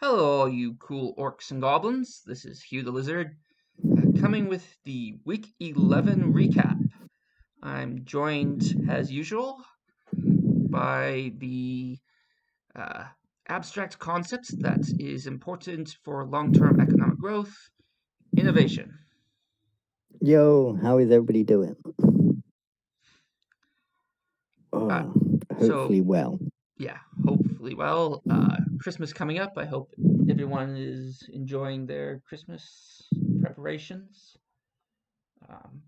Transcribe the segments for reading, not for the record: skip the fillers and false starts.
Hello, all you cool orcs and goblins. This is Hugh the Lizard, coming with the Week 11 recap. I'm joined, as usual, by the uh, abstract concept that is important for long term economic growth innovation. Yo, how is everybody doing? Uh, Oh, so, hopefully well. yeah, hopefully, well, Christmas coming up. I hope everyone is enjoying their Christmas preparations. Um,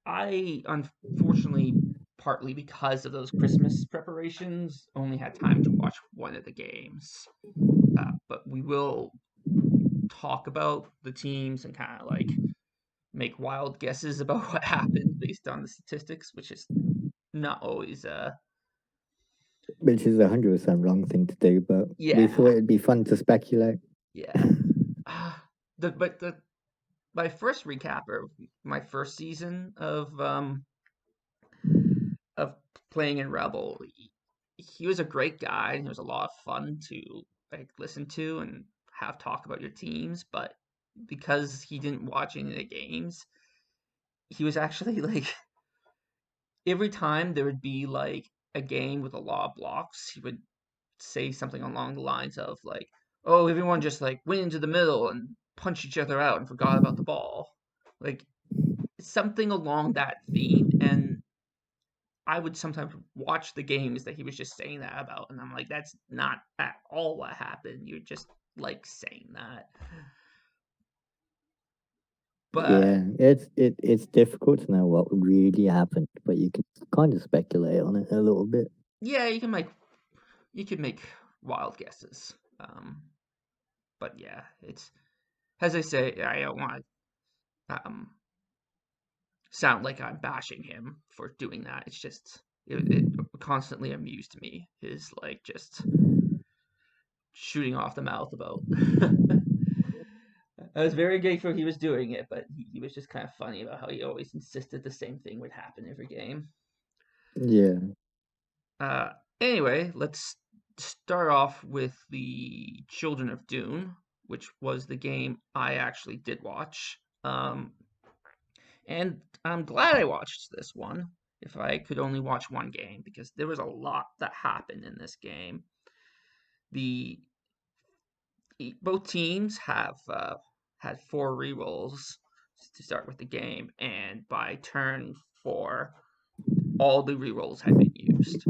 I unfortunately, partly because of those Christmas preparations, only had time to watch one of the games. But we will talk about the teams and kind of like make wild guesses about what happened based on the statistics, which is not always Which is 100% wrong thing to do, but we yeah, thought it'd be fun to speculate. yeah. Uh, but the my first recap or my first season of playing in Rebel, he was a great guy. And he was a lot of fun to like listen to and have talk about your teams. But because he didn't watch any of the games, he was actually like every time there would be like a game with a lot of blocks, he would say something along the lines of like, "Oh, everyone just like went into the middle and punched each other out and forgot about the ball," like something along that theme. And I would sometimes watch the games that he was just saying that about, and I'm like, that's not at all what happened. You're just like saying that. But Yeah, it's difficult to know what really happened, but you can kind of speculate on it a little bit. yeah, you can make wild guesses. But yeah, it's as I say, I don't want to sound like I'm bashing him for doing that. It's just it constantly amused me. His like just shooting off the mouth about I was very grateful he was doing it, but he was just kind of funny about how he always insisted the same thing would happen every game. Yeah. Uh, anyway, let's start off with the Children of Dune, which was the game I actually did watch. And I'm glad I watched this one. If I could only watch one game, because there was a lot that happened in this game. The both teams have had four rerolls to start with the game, and by turn four, all the rerolls had been used.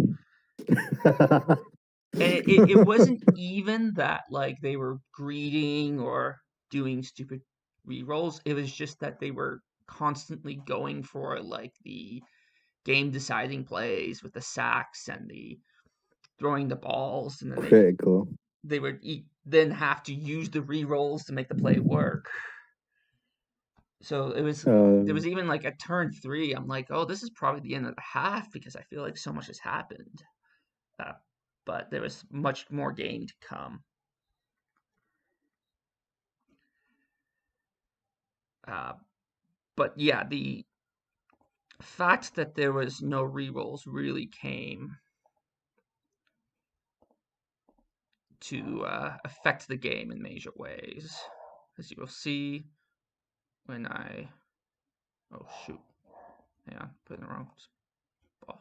And it wasn't even that like they were greeting or doing stupid rerolls. It was just that they were constantly going for like the game deciding plays with the sacks and the throwing the balls, and then Critical. they would then have to use the rerolls to make the play work. So there Um, was even like a turn three. I'm like, oh, this is probably the end of the half because I feel like so much has happened. Uh, but there was much more game to come. Uh, but yeah, the fact that there was no rerolls really came to affect the game in major ways, as you will see when I. Oh shoot! Hang on, put in the wrong spot.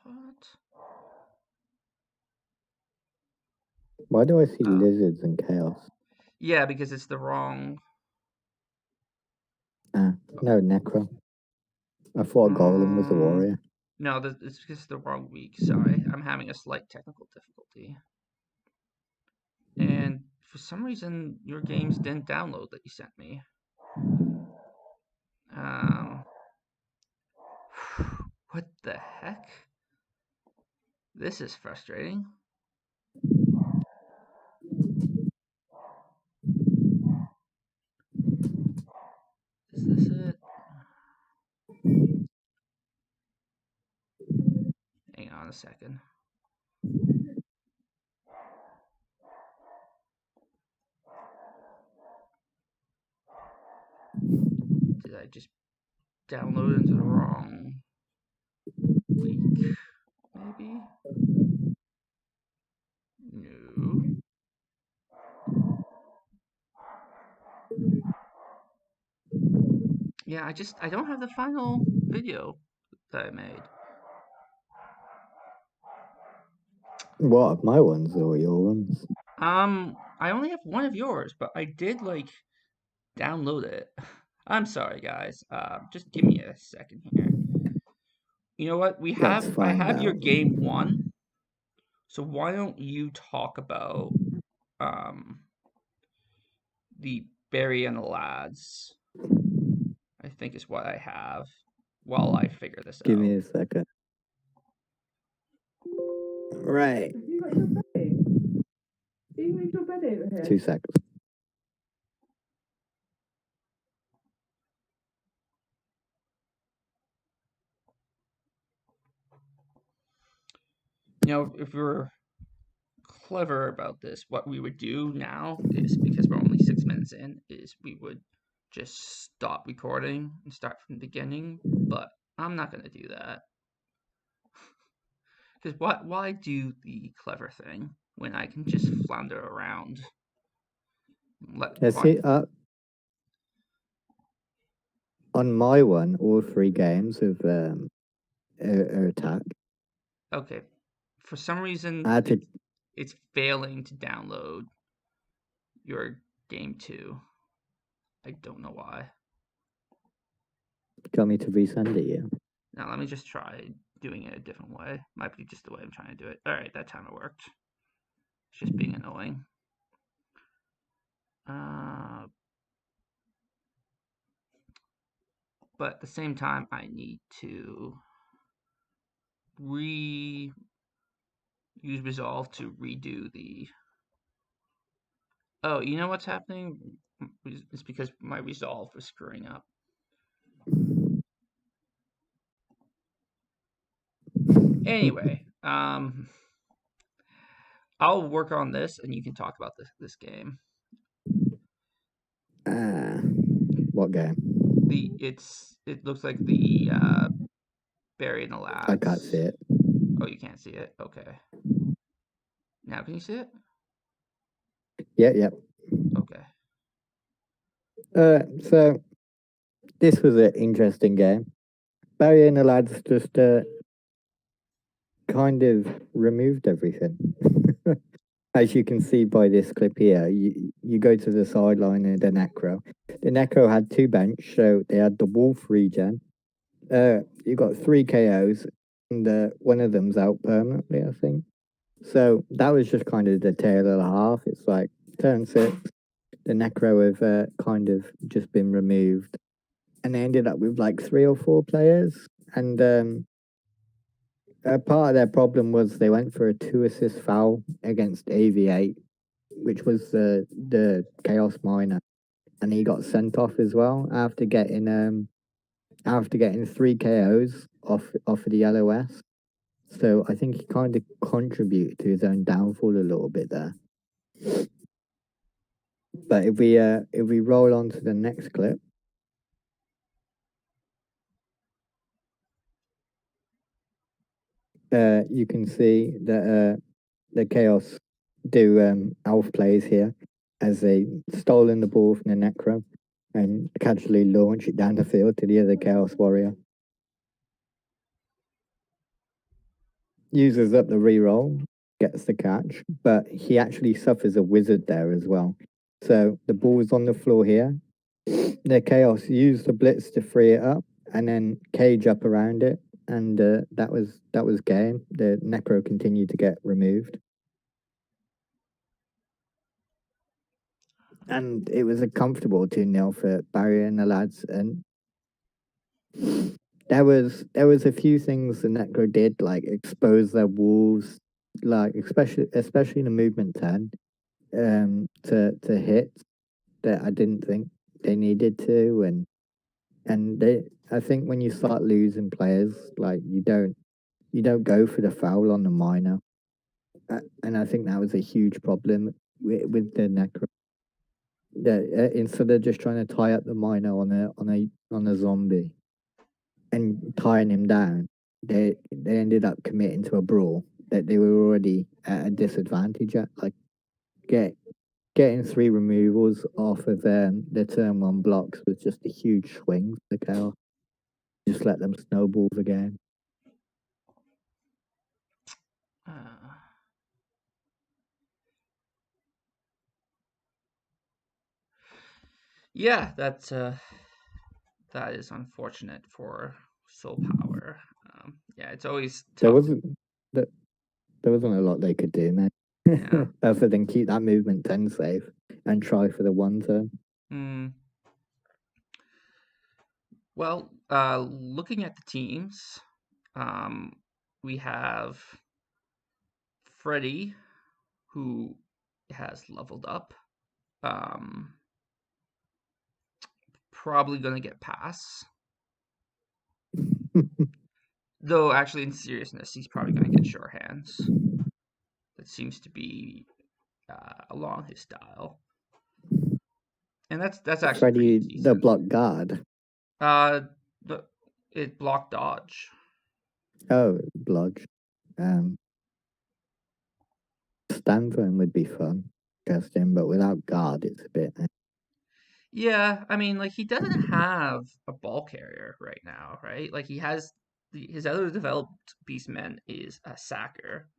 why do I see Uh, lizards and chaos? yeah, because it's the wrong. Ah, no, necro. I thought a golem was a Um, warrior. no, it's just the wrong week. Sorry, I'm having a slight technical difficulty, and for some reason your games didn't download that you sent me. Um, what the heck? This is frustrating. Is this it? Hang on a second. Did I just download into the wrong week? Maybe? No. Yeah, I don't have the final video that I made. What, of my ones or your ones? I only have one of yours, but I did like download it. I'm sorry, guys. Just give me a second here. You know what? Let's I find have your out. game one. So why don't you talk about um the Barry and the Lads? I think is what I have while I figure this Give me out. a second. Right. 2 seconds. You know, if we're clever about this, what we would do now is, because we're only 6 minutes in, is we would just stop recording and start from the beginning. But I'm not gonna do that because why do the clever thing when I can just flounder around? Let's see. On my one, all 3 games of attack. Okay, for some reason I had to. it's failing to download your game 2. I don't know why. Got me to resend it, yeah. Now let me just try doing it a different way. Might be just the way I'm trying to do it. All right, that time it worked. It's just being annoying. But at the same time, I need to use Resolve to redo the. Oh, you know what's happening? It's because my Resolve was screwing up. Anyway, I'll work on this, and you can talk about this game. What game? It looks like the Barry and the Lads. I can't see it. Oh, you can't see it. Okay. Now can you see it? Yeah. Okay. So this was an interesting game. Barry and the Lads just kind of removed everything. As you can see by this clip here, you go to the sideline of the Necro. The Necro had 2 bench, so they had the Wolf regen. You got 3 KOs, and one of them's out permanently, I think. So that was just kind of the tale of the half. It's like turn 6, the Necro have kind of just been removed, and they ended up with like 3 or 4 players. And part of their problem was they went for a 2-assist foul against AV8, which was the Chaos Miner, and he got sent off as well after getting 3 KOs off of the LOS. So I think he kind of contributed to his own downfall a little bit there. But if we roll on to the next clip, you can see that the Chaos do Alf plays here as they stolen the ball from the Necro and casually launch it down the field to the other Chaos Warrior. Uses up the reroll, gets the catch, but he actually suffers a wizard there as well. So the ball's on the floor here. The Chaos used the blitz to free it up and then cage up around it, and that was game. The Necro continued to get removed. And it was a comfortable 2-0 for Barry and the Lads. And there was a few things the Necro did, like expose their wolves, like especially the movement 10, to hit that I didn't think they needed to, and I think when you start losing players, like you don't go for the foul on the miner, and I think that was a huge problem with the Necro. Instead of just trying to tie up the miner on a zombie and tying him down, they ended up committing to a brawl that they were already at a disadvantage at. Like getting getting 3 removals off of the turn 1 blocks was just a huge swing for Chaos. Just let them snowball the game. Yeah, that is unfortunate for Soul Power. Yeah, it's always There tough. wasn't a lot they could do, man. Yeah. Other than keep that movement 10 safe and try for the 1 turn. Well, looking at the teams, we have Freddy, who has leveled up. Probably gonna get pass. Though, actually, in seriousness, he's probably gonna get sure hands. That seems to be along his style, and that's actually pretty Freddy, the decent. block guard. Uh, it blocked dodge. Oh, blodge. Stand for him would be fun, Justin, but without guard, it's a bit. Yeah, I mean, like he doesn't have a ball carrier right now, right? Like he has his other developed beastman is a sacker,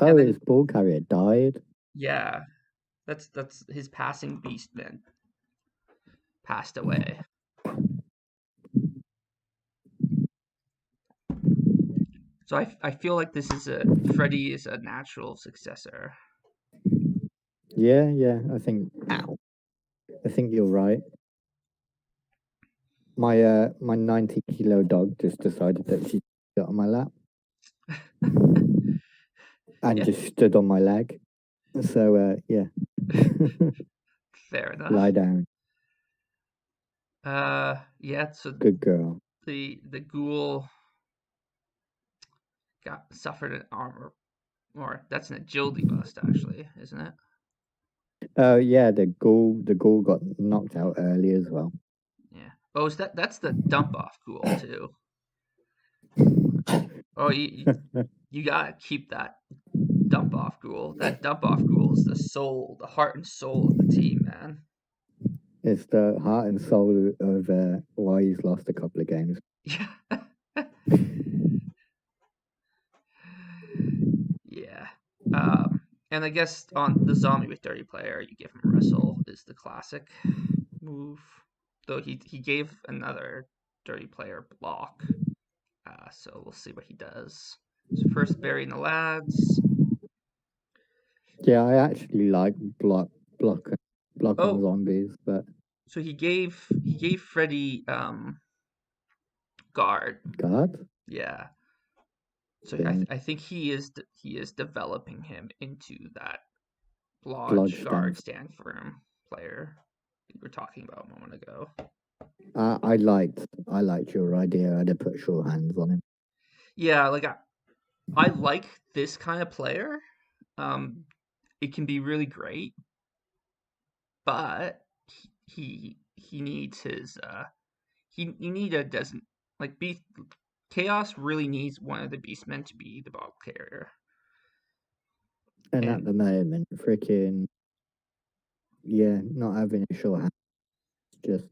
Oh, and his then ball carrier died. yeah, that's his passing beastman passed away. So I feel like this is Freddy is a natural successor. Yeah, I think. Ow. I think you're right. My 90-kilo dog just decided that she got on my lap and Yeah, just stood on my leg. So yeah, fair enough. lie down. Yeah. So Good girl. the ghoul suffered an armor, or that's an agility bust, actually, isn't it? Oh yeah, the ghoul got knocked out early as well. Yeah. Oh, is that's the dump off ghoul too? Oh, you gotta keep that dump off ghoul. That dump off ghoul is the soul, the heart and soul of the team, man. It's the heart and soul of why he's lost a couple of games. Yeah. Yeah. And I guess on the zombie with dirty player, you give him wrestle is the classic move. Though he gave another dirty player block. So we'll see what he does. So first burying the lads. Yeah, I actually like block on Oh, zombies, but so he gave Freddy guard. God, Yeah. So yeah, I think he is developing him into that lodge blodge guard stands. stand firm player we were talking about a moment ago. I liked your idea. I'd have put sure hands on him. Yeah, like I like this kind of player. Um, it can be really great, but he needs his you need a doesn't like beast chaos really needs one of the beastmen to be the ball carrier. And at And the moment, freaking yeah, not having a sure hand just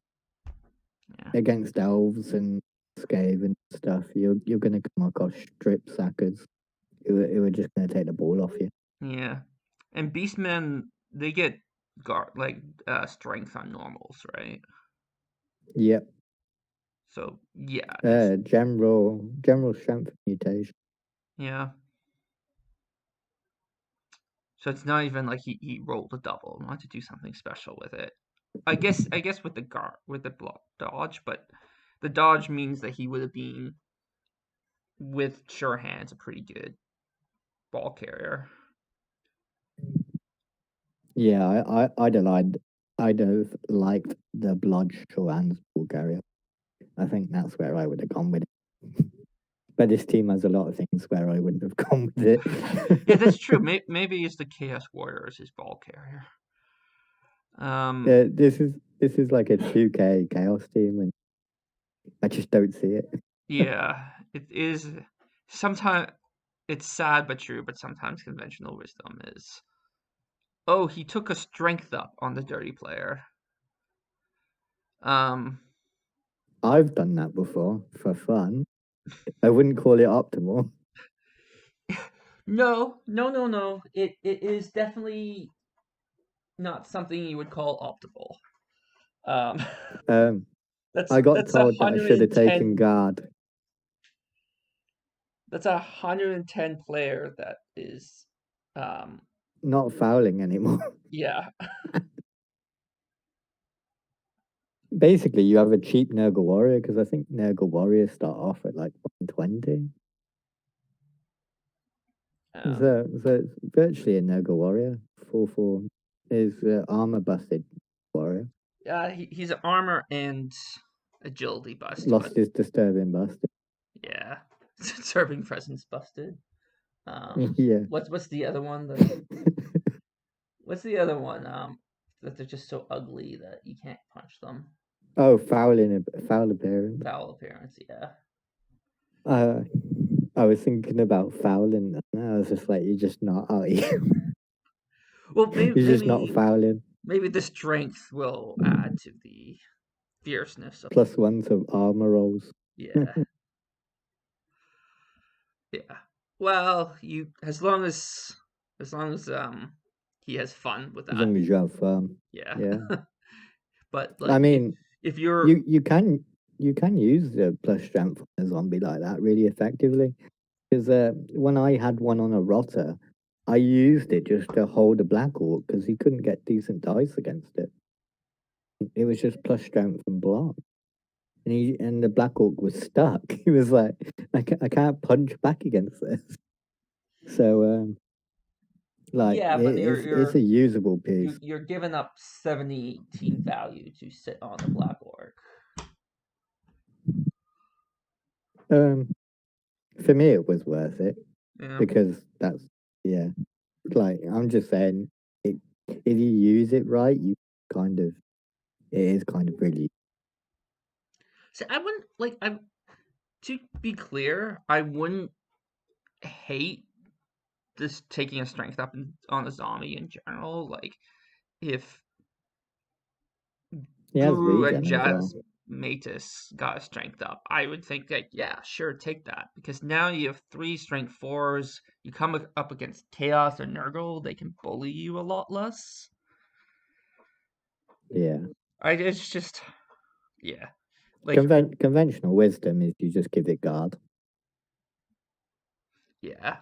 yeah, against elves and Skaven stuff. You're gonna come across strip sackers who are just gonna take the ball off you. yeah, and beastmen they get guard like strength on normals, right? Yep. So yeah, it's General strength mutation. yeah. So it's not even like he rolled a double. I wanted to do something special with it. I guess with the guard with the block dodge, but the dodge means that he would have been with sure hands a pretty good ball carrier. Yeah, I'd have liked the blood sure hands Bulgaria. I think that's where I would have gone with it. But this team has a lot of things where I wouldn't have gone with Yeah, that's it. true. Maybe it's the Chaos Warrior as his ball carrier. This is like a 2K chaos team, and I just don't see it. Yeah, it is. Sometimes it's sad but true, but sometimes conventional wisdom is Oh, he took a strength up on the dirty player. Um, I've done that before for fun. I wouldn't call it optimal. no. It is definitely not something you would call optimal. Um, Um, I got that's a told that I hundred should have and taken ten. guard. That's 110 player that is, um, Not fouling anymore. yeah. Basically, you have a cheap Nurgle Warrior because I think Nurgle Warriors start off at like 120. Um, So it's virtually a Nurgle Warrior. 4/4 is armor busted warrior. he's an armor and agility bust, but Lost his disturbing busted. yeah, serving presence busted. Yeah. What's the other one? What's the other one? That they're just so ugly that you can't punch them. Oh, foul appearance. Foul appearance, yeah. Uh, I was thinking about fouling, and I was just like, you're just not out here. Well, You're just not fouling. maybe the strength will add to the fierceness of +1 to armor rolls. yeah. Yeah. Well, you as long as he has fun with As that. long as you have fun. Yeah. Yeah. But I like mean, if you're you can use the plus strength on a zombie like that really effectively. Because when I had one on a rotter, I used it just to hold a Black Orc because he couldn't get decent dice against it. It was just plus strength and block. And the Black Orc was stuck. He was like, I can't punch back against this. So like yeah, but it's a usable piece. you're giving up 70 team value to sit on the Black Orc. For me it was worth it Yeah. because that's yeah. Like I'm just saying, if you use it right, you kind of it is kind of really. So I wouldn't like I to be clear, I wouldn't hate this taking a strength up on a zombie in general. Like if He has Guru and regen as well. Jazz Matus got a strength up, I would think like, yeah, sure, take that. Because now you have 3 strength 4s, you come up against Chaos or Nurgle, they can bully you a lot less. Yeah. It's just yeah. Like Conventional wisdom is you just give it guard. yeah.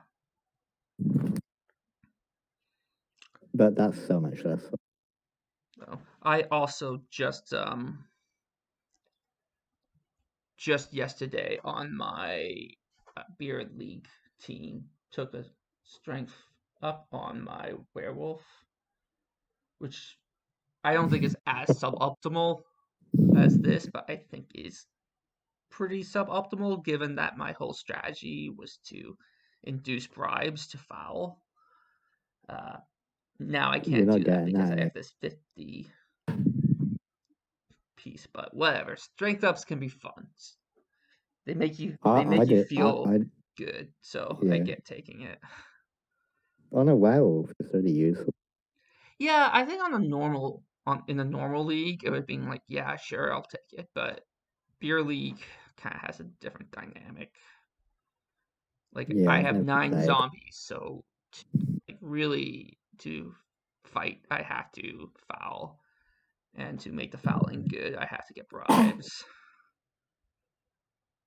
But that's so much less fun. So I also just yesterday on my Beard League team took a strength up on my werewolf, which I don't think is as suboptimal as this, but I think is pretty suboptimal given that my whole strategy was to induce bribes to foul. Uh, now I You're can't not do that getting because that I in have it. this 50 piece, but whatever. Strength ups can be fun. They I make you did feel I good, so I yeah. get taking it. On a werewolf it's really useful. Yeah, I think in a normal league, it would be like, yeah, sure, I'll take it. But beer league kind of has a different dynamic. Like Yeah, I I've have never 9 played. zombies, so like really to fight, I have to foul, and to make the fouling good, I have to get bribes.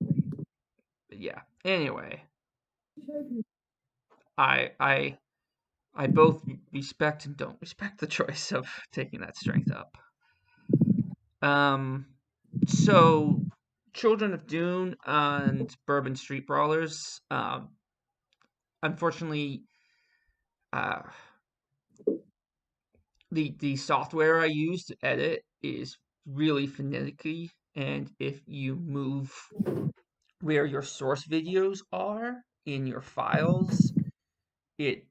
But yeah. Anyway, I I both respect and don't respect the choice of taking that strength up. Um, so Children of Dune and Bourbon Street Brawlers. Unfortunately, uh, the software I use to edit is really finicky, and if you move where your source videos are in your files, it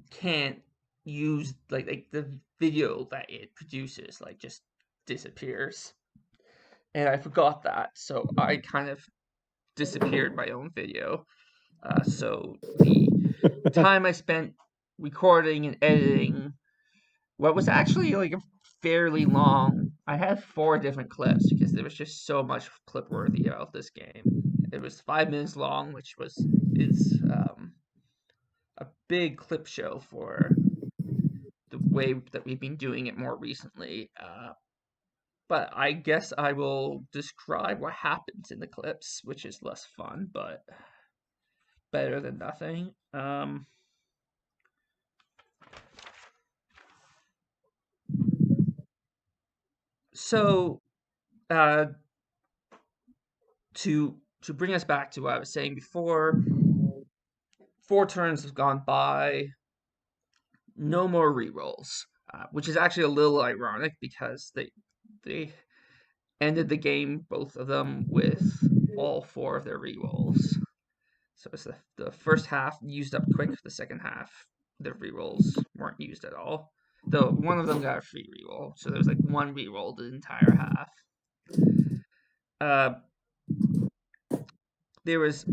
can't use like the video that it produces like just disappears. And I forgot that, so I kind of disappeared my own video. So the time I spent recording and editing what was actually like a fairly long. I had 4 different clips because there was just so much clip worthy about this game. It was 5 minutes long, which is a big clip show for the way that we've been doing it more recently. But I guess I will describe what happens in the clips, which is less fun, but better than nothing. So uh, to bring us back to what I was saying before, 4 turns have gone by, no more rerolls, which is actually a little ironic because they ended the game, both of them, with all 4 of their rerolls. So it's the first half used up quick, the second half the rerolls weren't used at all. Though one of them got a free reroll, so there was like 1 reroll the entire half. Uh, there was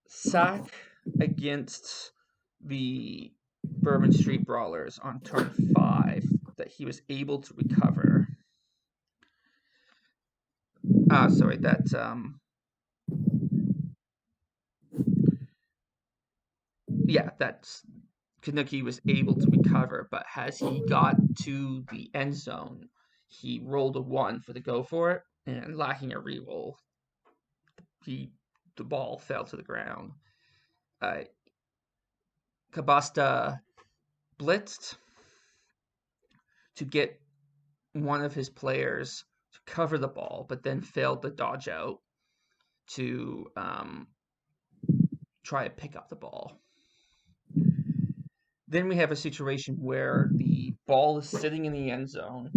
sack against the Bourbon Street Brawlers on turn 5 that he was able to recover. Sorry, that's Kanuki was able to recover, but as he got to the end zone, he rolled a 1 for the go for it, and lacking a reroll, the ball fell to the ground. Kabasta blitzed to get one of his players to cover the ball, but then failed to dodge out to try to pick up the ball. Then we have a situation where the ball is sitting in the end zone.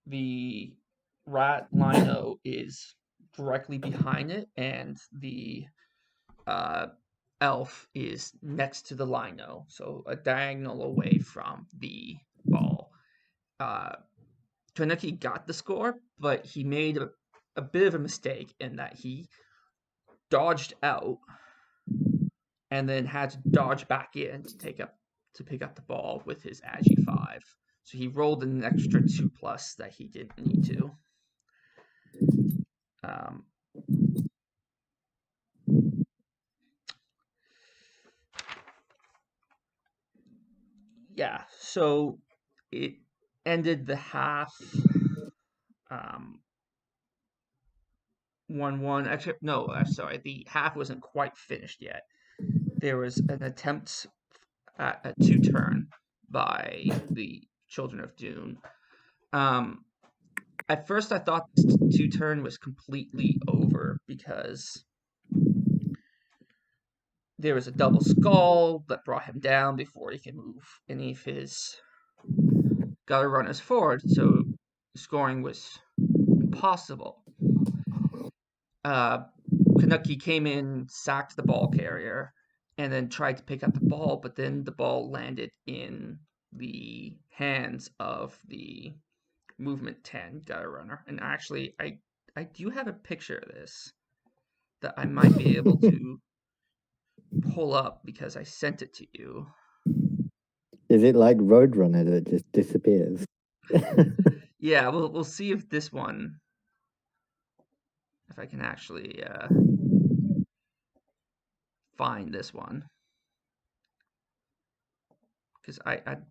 The rat lino is directly behind it, and the elf is next to the lino, so a diagonal away from the ball. Tanuki got the score, but he made a bit of a mistake in that he dodged out and then had to dodge back in to pick up the ball with his Agi 5. So he rolled an extra 2+ that he didn't need to. Yeah, so it ended the half 1-1. Actually, no, sorry, the half wasn't quite finished yet. There was an attempt at a 2-turn by the Children of Dune. At first, I thought this 2-turn was completely over because there was a double skull that brought him down before he could move any of his gutter runners forward, so scoring was impossible. Kanuki came in, sacked the ball carrier, and then tried to pick up the ball, but then the ball landed in the hands of the movement 10 gutter runner. And actually, I do have a picture of this that I might be able to pull up because I sent it to you. Is it like Roadrunner that just disappears? Yeah, we'll see if this one, if I can actually find this one, because I'd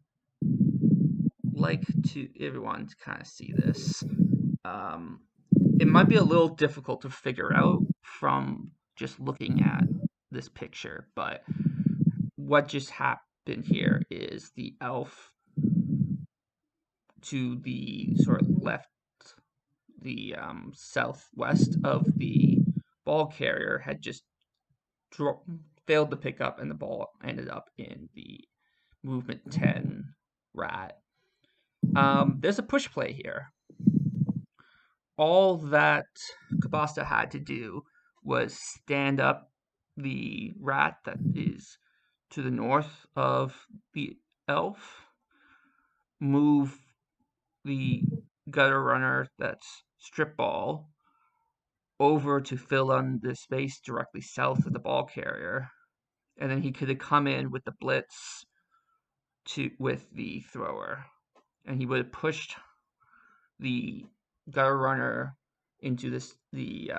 like to everyone to kind of see this. It might be a little difficult to figure out from just looking at this picture, but what just happened here is the elf to the sort of left, the southwest of the ball carrier had just failed to pick up, and the ball ended up in the movement 10 rat. There's a push play here. All that Kabasta had to do was stand up the rat that is to the north of the elf, move the gutter runner that's strip ball over to fill in the space directly south of the ball carrier, and then he could have come in with the blitz with the thrower, and he would have pushed the gutter runner into the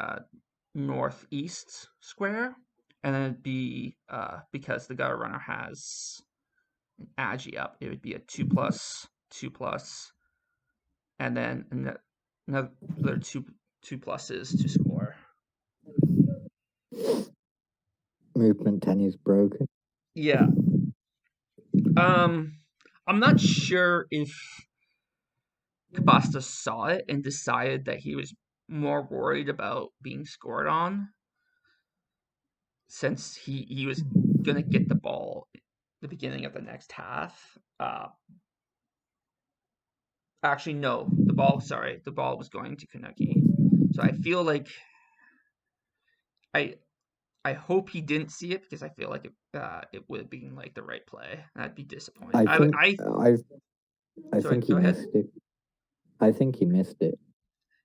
northeast square, and then it'd be because the gutter runner has an agi up, it would be a 2+, 2+, and then another two pluses to score. Movement 10 is broken. Yeah. I'm not sure if Cabasta saw it and decided that he was more worried about being scored on, since he was gonna get the ball at the beginning of the next half. Actually, no, the ball was going to Kanuki. So I feel like I I hope he didn't see it, because I feel like it would have been like the right play. I'd be disappointed. I Sorry, think he go ahead. missed it. I think he missed it.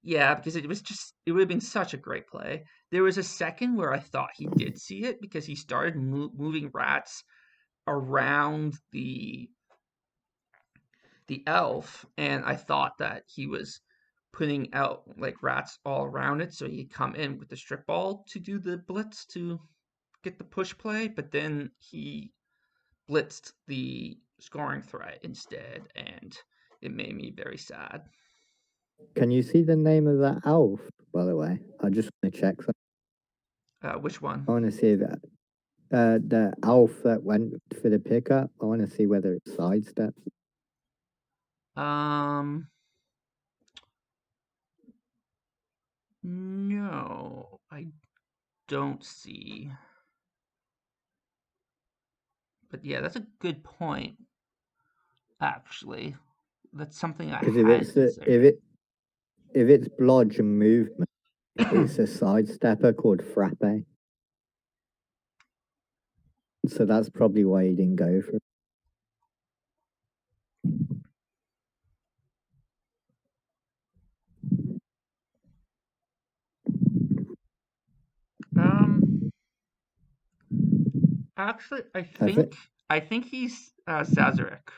Yeah, because it would have been such a great play. There was a second where I thought he did see it, because he started moving rats around the elf, and I thought that he was putting out like rats all around it, so he'd come in with the strip ball to do the blitz to get the push play, but then he blitzed the scoring threat instead, and it made me very sad. Can you see the name of that elf, by the way? I just want to check that. Which one? I want to see that. The elf that went for the pickup. I want to see whether it sidesteps. No, I don't see. But yeah, that's a good point. Actually, that's something I hadn't considered. If it's blodge and movement, it's a sidestepper called Frappe. So that's probably why he didn't go for it. Actually, I think he's Sazerac,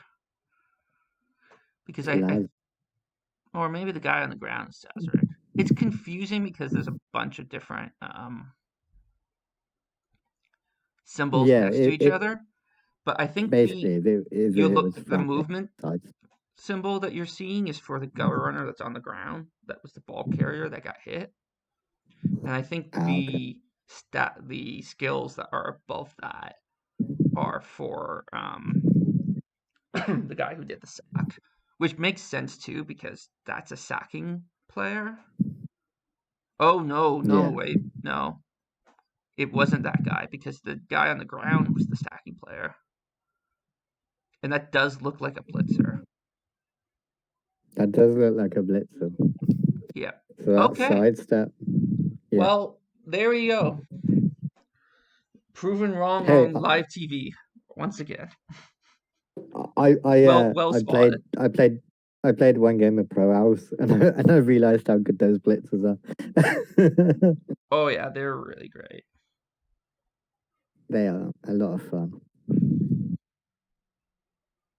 because or maybe the guy on the ground is Sazerac. It's confusing because there's a bunch of different symbols next to each other. But I think basically, the movement symbol that you're seeing is for the gutter runner that's on the ground. That was the ball carrier that got hit. And I think the skills that are above that are for the guy who did the sack, which makes sense too, because that's a sacking player. Oh no, wait, no. It wasn't that guy, because the guy on the ground was the stacking player. And that does look like a blitzer. That does look like a blitzer. Yeah. So that's sidestep. Yeah. Well, there we go. Proven wrong on live TV once again. I played one game of Pro House, and I realized how good those blitzers are. Oh yeah, they're really great. They are a lot of fun.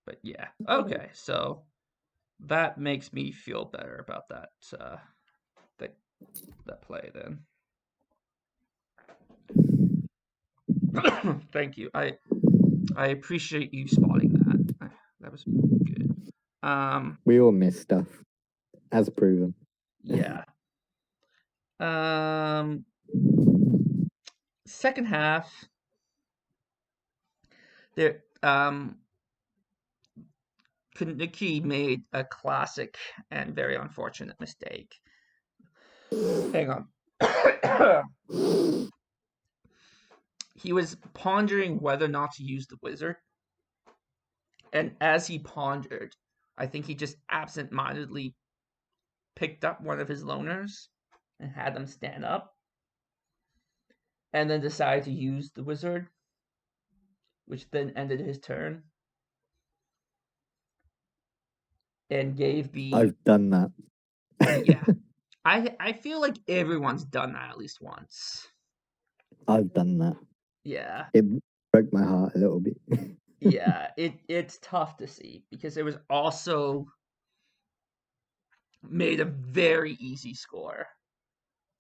But yeah, okay, so that makes me feel better about that that play then. Thank you. I appreciate you spotting that. That was good. We all miss stuff, as proven. Yeah. Second half, there Kanuki made a classic and very unfortunate mistake. Hang on. He was pondering whether or not to use the wizard. And as he pondered, I think he just absent-mindedly picked up one of his loners and had them stand up. And then decided to use the wizard, which then ended his turn. And gave the... I've done that. Yeah. I feel like everyone's done that at least once. I've done that. Yeah. Broke my heart a little bit. Yeah, it's tough to see because it was also made a very easy score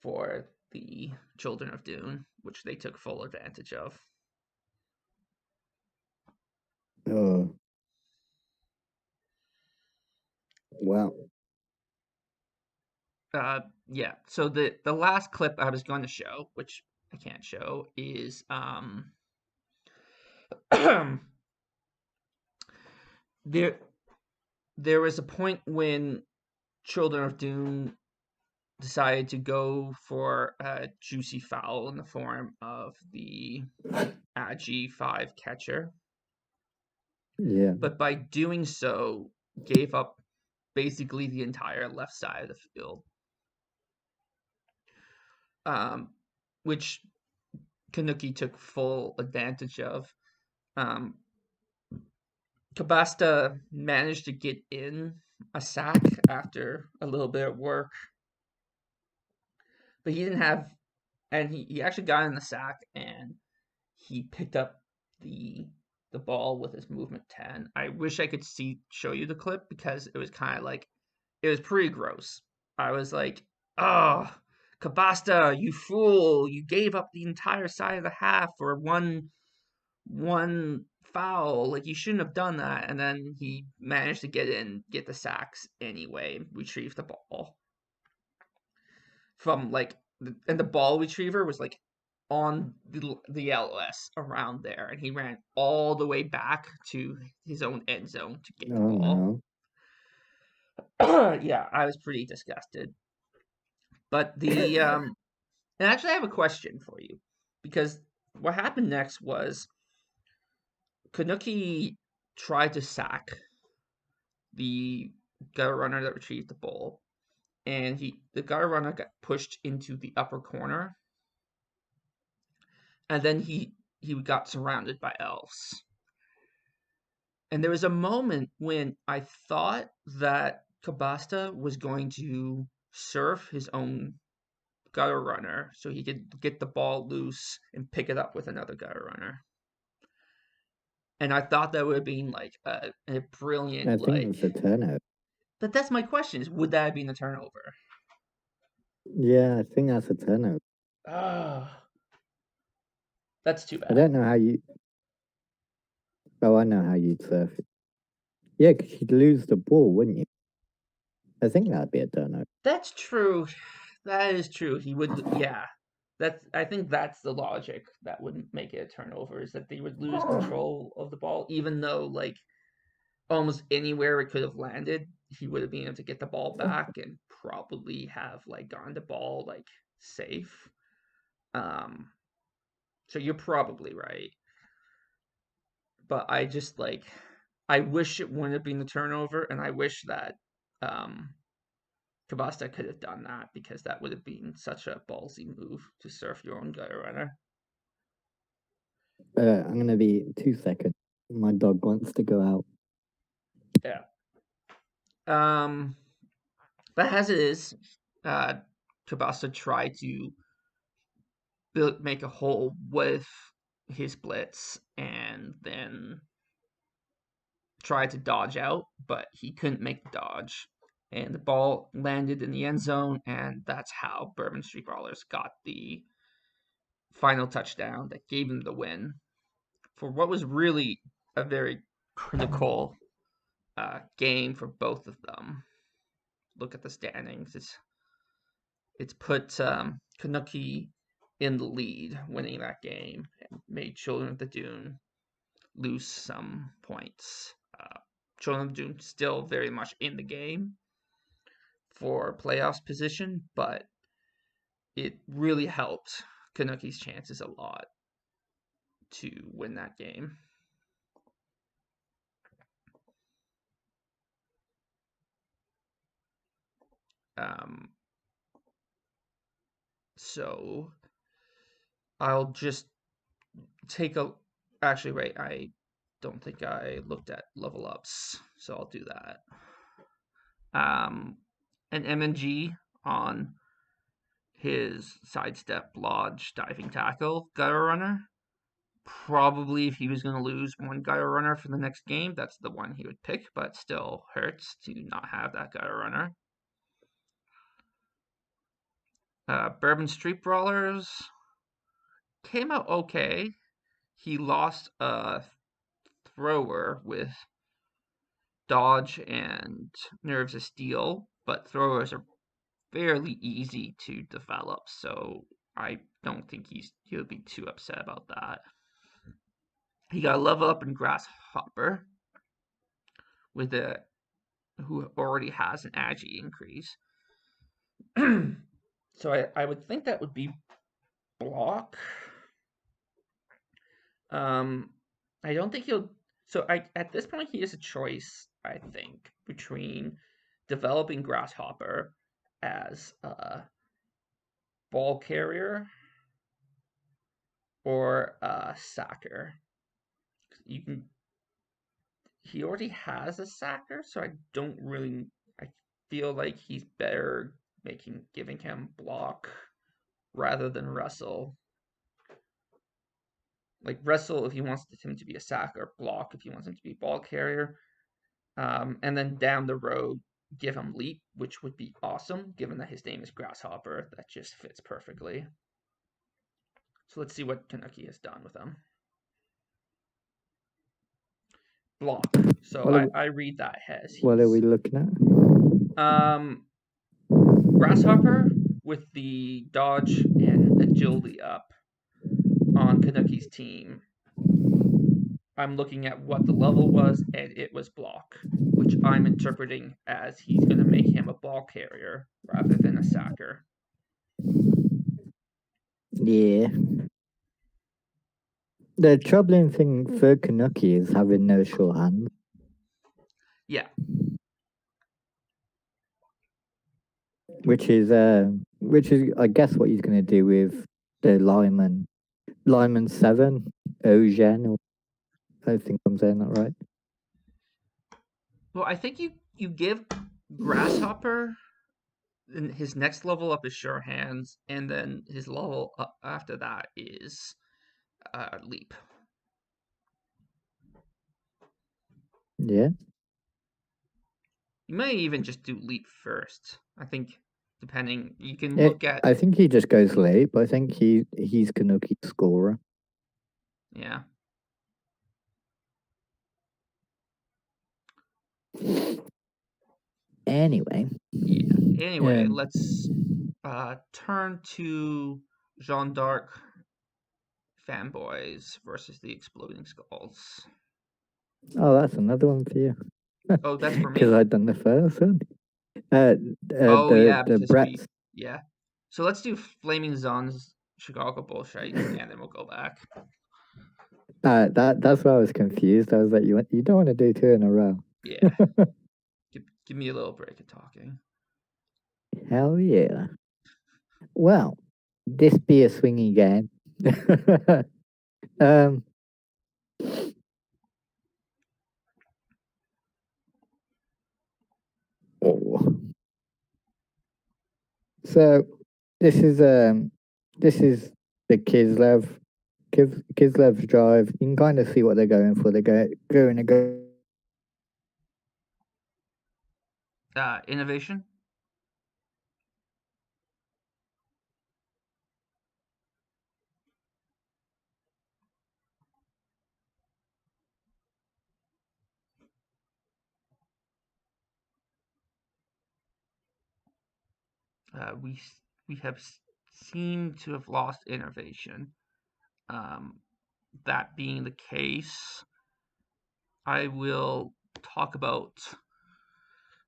for the Children of Dune, which they took full advantage of. Oh, wow. Yeah. So the last clip I was going to show, which I can't show, is there there was a point when Children of Dune decided to go for a juicy fowl in the form of the Agi 5 catcher, Yeah. but by doing so, gave up basically the entire left side of the field, um, which Kanuki took full advantage of. Um, Kabasta managed to get in a sack after a little bit of work, but he didn't have, and he actually got in the sack and he picked up the the ball with his movement 10. I wish I could show you the clip because it was kind of like it was pretty gross. I was like, "Oh, Kabasta, you fool! You gave up the entire side of the half for one foul. Like you shouldn't have done that." And then he managed to get in, get the sacks anyway, retrieve the ball from like, and the ball retriever was like on the LS around there, and he ran all the way back to his own end zone to get the Oh ball. no. Yeah, I was pretty disgusted. But and actually, I have a question for you because what happened next was Kanuki tried to sack the gutter runner that retrieved the ball, and the gutter runner got pushed into the upper corner, and then he got surrounded by elves. And there was a moment when I thought that Kabasta was going to surf his own gutter runner so he could get the ball loose and pick it up with another gutter runner. And I thought that would have been like a brilliant I think like. it's a turnover. But that's my question: is would that have been a turnover? Yeah, I think that's a turnover. Ah, that's too I bad. don't know how you. Oh, I know how you'd surf it. Yeah, 'cause you'd lose the ball, wouldn't you? I think that'd be a turnover. That's true. That is true. He would, yeah. I think that's the logic that would make it a turnover is that they would lose control of the ball, even though like almost anywhere it could have landed, he would have been able to get the ball back and probably have like gotten the ball like safe. Um, so you're probably right, but I just like I wish it wouldn't have been the turnover, and I wish that um Kabasta could have done that because that would have been such a ballsy move to surf your own gutter runner. I'm gonna be 2 seconds. My dog wants to go out. Yeah. Um, but as it is, uh, Kabasta tried to make a hole with his blitz and then tried to dodge out, but he couldn't make the dodge. And the ball landed in the end zone, and that's how Bourbon Street Brawlers got the final touchdown that gave them the win for what was really a very critical game for both of them. Look at the standings; it's put Kanuki in the lead, winning that game, and made Children of the Dune lose some points. Children of the Dune still very much in the game for playoffs position, but it really helped Kanuki's chances a lot to win that game. Um, so I'll just take a. Actually, wait. I don't think I looked at level ups, so I'll do that. An MNG on his sidestep lodge diving tackle gutter runner Probably if he was going to lose one Gyro Runner for the next game, that's the one he would pick, but still hurts to not have that Gyro Runner. Bourbon Street Brawlers came out okay. He lost a thrower with dodge and nerves of steel, but throwers are fairly easy to develop, so I don't think he'll be too upset about that. He got a level up in Grasshopper with a who already has an agi increase. So I would think that would be block. I don't think he'll. So at this point he has a choice, I think, between developing Grasshopper as a ball carrier or a sacker. You can. He already has a sacker, so I don't really. I feel like he's better giving him block rather than wrestle. Like wrestle if he wants him to be a sacker, block if he wants him to be ball carrier. And then down the road, give him leap, which would be awesome, given that his name is Grasshopper. That just fits perfectly. So let's see what Tanuki has done with him. Block. So I read that as what are we looking at? Grasshopper with the dodge and agility up on Kanuki's team. I'm looking at what the level was, and it was block, which I'm interpreting as he's going to make him a ball carrier rather than a sacker. Yeah. The troubling thing for Kanuki is having no sure hand. Yeah. Which is I guess what he's going to do with the Lyman 7 Ogen. I think I'm saying that right. Well, I think you give Grasshopper his next level up is Sure Hands, and then his level up after that is Leap. Yeah. You may even just do Leap first. I think depending, you can look at. I think he just goes late, but I think he's Kanuki scorer. Yeah. Anyway. Yeah. Anyway, let's turn to Jeanne d'Arc fanboys versus the Exploding Skulls. Oh, that's another one for you. Oh, that's for me. Because I'd done the first one. The Bretts. Yeah. So let's do Flaming Zon's Chicago bullshit, and then we'll go back. That's why I was confused. I was like, you don't want to do two in a row. Yeah. Give me a little break of talking. Hell yeah. Well, this be a swingy game. Oh. So this is the Kislev drive. You can kind of see what they're going for. They're going to go. Innovation. We have seemed to have lost innovation. That being the case, I will talk about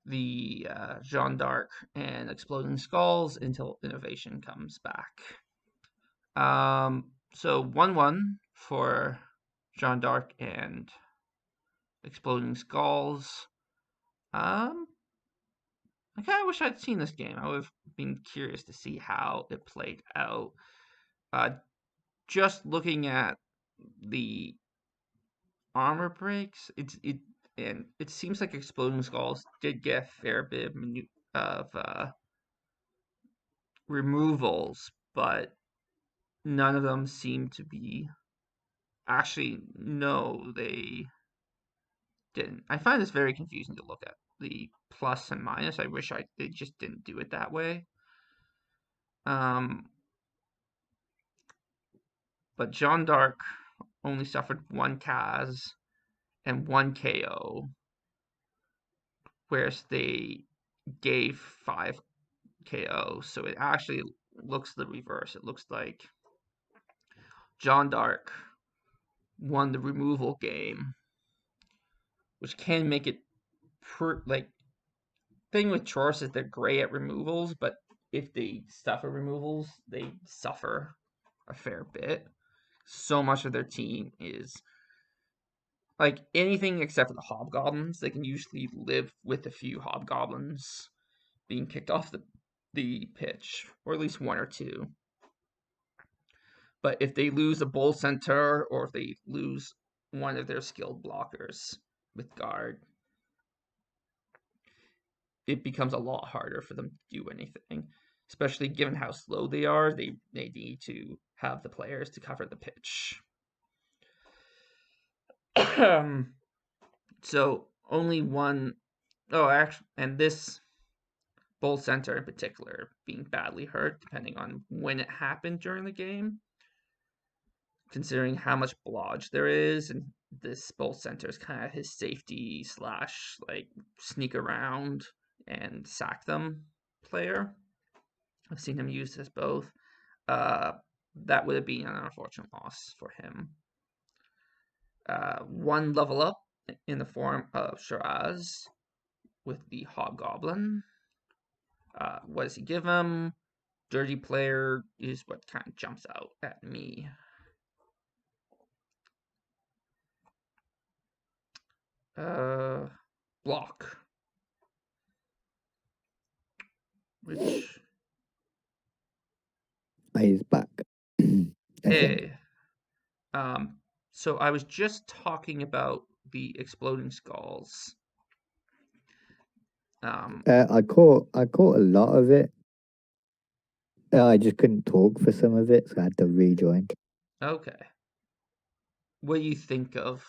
the Jeanne d'Arc and Exploding Skulls until innovation comes back. So 1-1 for Jeanne d'Arc and Exploding Skulls. I kind of wish I'd seen this game. I would have been curious to see how it played out. Just looking at the armor breaks, it seems like Exploding Skulls did get a fair bit of removals, but none of them seem to be Actually, no, they didn't. I find this very confusing to look at the plus and minus. I wish they just didn't do it that way. Um, but Jeanne d'Arc only suffered one CAS and one KO, whereas they gave 5 KO. So it actually looks the reverse. It looks like Jeanne d'Arc won the removal game, which can make it like thing with Chorus is they're great at removals, but if they suffer removals, they suffer a fair bit. So much of their team is like anything except for the hobgoblins. They can usually live with a few hobgoblins being kicked off the pitch, or at least one or two. But if they lose a bull center or if they lose one of their skilled blockers with guard, it becomes a lot harder for them to do anything. Especially given how slow they are, they need to have the players to cover the pitch. So only one oh actually and this bull center in particular being badly hurt, depending on when it happened during the game, considering how much blodge there is, and this bull center is kind of his safety slash like sneak around and sack them player. I've seen him used as both. Uh, that would have been an unfortunate loss for him. One level up in the form of Shiraz with the Hobgoblin. What does he give him? Dirty player is what kind of jumps out at me. Block. Which, He's back. I think. hey, so I was just talking about the exploding skulls. I caught a lot of it. I just couldn't talk for some of it, so I had to rejoin. Okay. What do you think of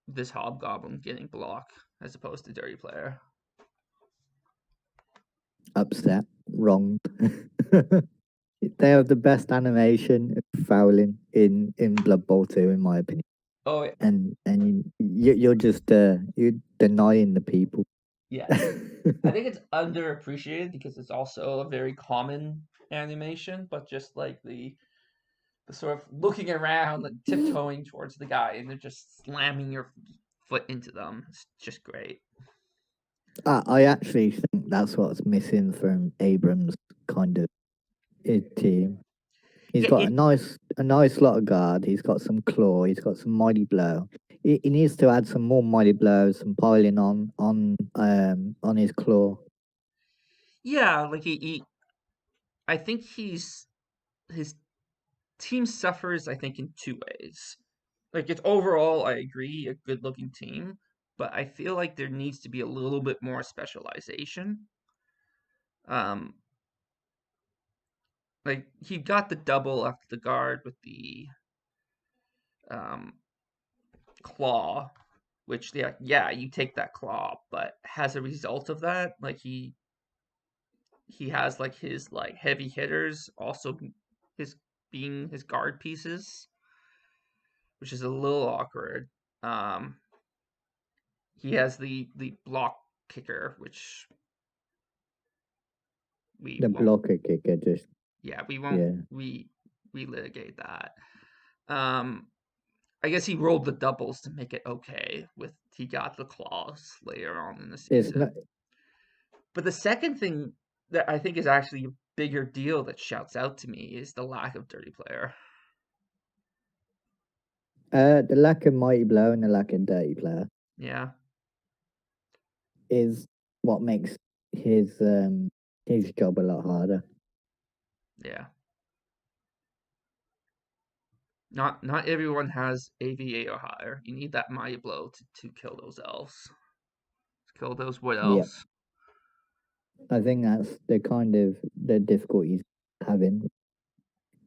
this hobgoblin getting block as opposed to dirty player? Upset, wronged. They have the best animation of fouling in Blood Bowl 2, in my opinion. Oh And you're just you're denying the people. yeah, I think it's underappreciated because it's also a very common animation, but just like the sort of looking around and tiptoeing towards the guy, and they're just slamming your foot into them. It's just great. I actually think that's what's missing from Abrams' kind of team. He's Yeah, got it a nice lot of guard. He's got some claw. He's got some mighty blow. He needs to add some more mighty blows, some piling on his claw. yeah, like I think his team suffers. I think in two ways. Like it's overall, I agree, a good looking team, but I feel like there needs to be a little bit more specialization. Um, like he got the double after the guard with the um claw, which yeah, you take that claw, but as a result of that, like he has like his like heavy hitters also his being his guard pieces, which is a little awkward. Um, he has the block kicker, which we The won't. blocker kicker just Yeah, we won't yeah. relitigate that. Um, I guess he rolled the doubles to make it okay. With he got the claws later on in the It's not season. But the second thing that I think is actually a bigger deal that shouts out to me is the lack of dirty player. the lack of mighty blow and the lack of dirty player Yeah, is what makes his job a lot harder. yeah. Not everyone has AVA or higher. You need that mighty blow to kill those elves. To kill those wood Yeah, elves. I think that's the kind of the difficulty he's having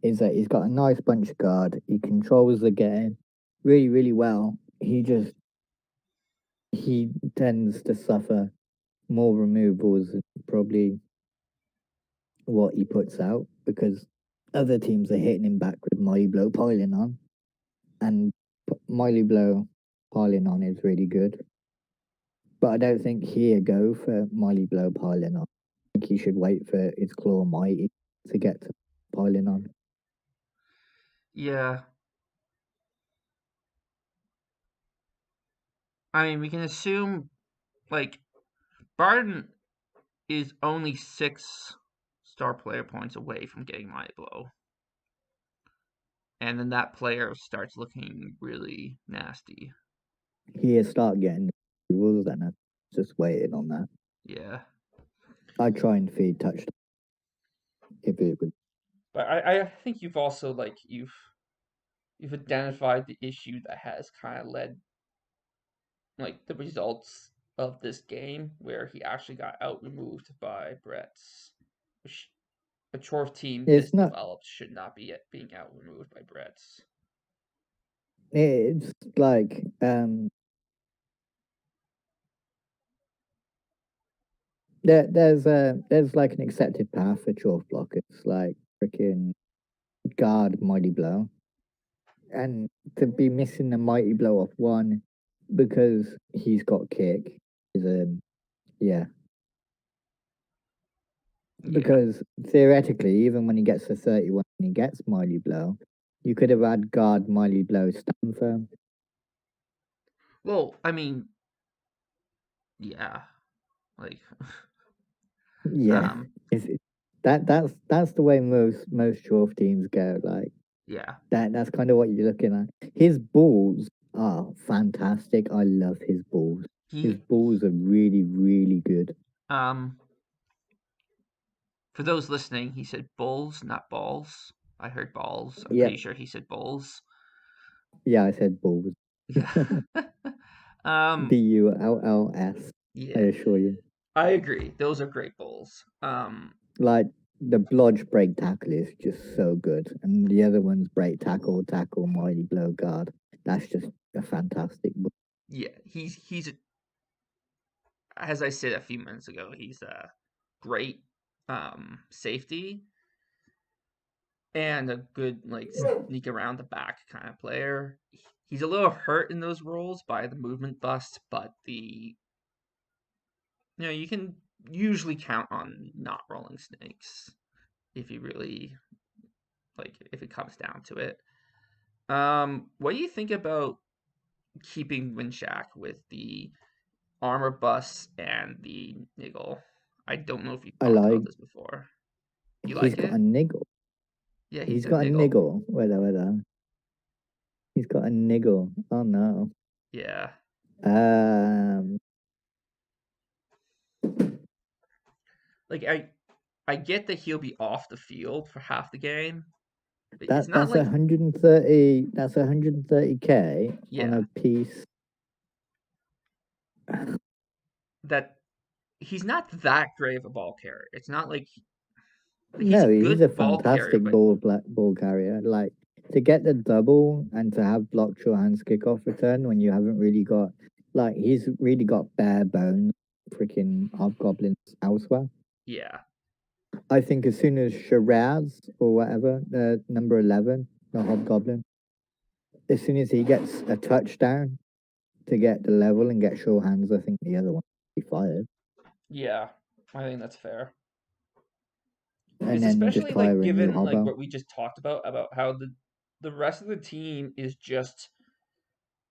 is that he's got a nice bunch of guard. He controls the game. really, really well, he tends to suffer more removals than probably what he puts out because other teams are hitting him back with Miley Blow piling on, and Miley Blow piling on is really good. But I don't think he'd go for Miley Blow piling on. I think he should wait for his Claw Mighty to get to piling on. Yeah. I mean, we can assume, like, Barden is only 6 star player points away from getting my blow. And then that player starts looking really nasty. He'd start getting rules then. I'm just waiting on that. Yeah. I'd try and feed touchdown if it would. But I think you've also, like, you've identified the issue that has kind of led, like, the results of this game where he actually got out removed by Brett's, which a Chorf team this It's not. developed should not be being out removed by Brett's. It's like there's like an accepted path for chalk block. It's like freaking guard mighty blow, and to be missing the mighty blow off one because he's got kick is yeah. Yeah. Because theoretically, even when he gets to 31 and he gets mighty blow, you could have had guard mighty blow stand firm. Well, I mean, yeah, like, Yeah, it's, that's the way most Chorf teams go. Like yeah, that's kind of what you're looking at. His balls are fantastic. I love his balls. His he, balls are really, really good. um, for those listening, he said bulls, not balls. I heard balls. I'm Yep. pretty sure he said bulls. Yeah, I said balls. Yeah. Bulls. I Yeah, assure you. I agree. Those are great bulls. Like the Blodge break tackle is just so good, and the other one's break tackle, mighty blow guard. That's just a fantastic book. Yeah, he's as I said a few minutes ago, he's a great safety and a good, like, sneak around the back kind of player. He's a little hurt in those roles by the movement bust, but you can usually count on not rolling snakes if you really, like, if it comes down to it. What do you think about keeping Winshak with the armor bust and the niggle? I don't know if you I talked about like. this before. You He's like got it? a niggle. Yeah, He's he's a got a niggle. niggle. Whether. He's got a niggle. Oh no. Yeah. Um. Like, I get that he'll be off the field for half the game, but it's That not that's like 130. That's 130K on yeah, a piece. that he's not that great of a ball carrier. It's not like he's a No, he's a good ball carrier, fantastic but ball carrier. Like to get the double and to have blocked your hands kickoff return when you haven't really got like he's really got bare bones freaking hobgoblins elsewhere. yeah. I think as soon as Shiraz or whatever, the number 11, the hobgoblin, as soon as he gets a touchdown to get the level and get sure hands, I think the other one will be fired. Yeah. I think that's fair. And Because then just especially, like, hire a new given, like, hobbo. what we just talked about how the rest of the team is just,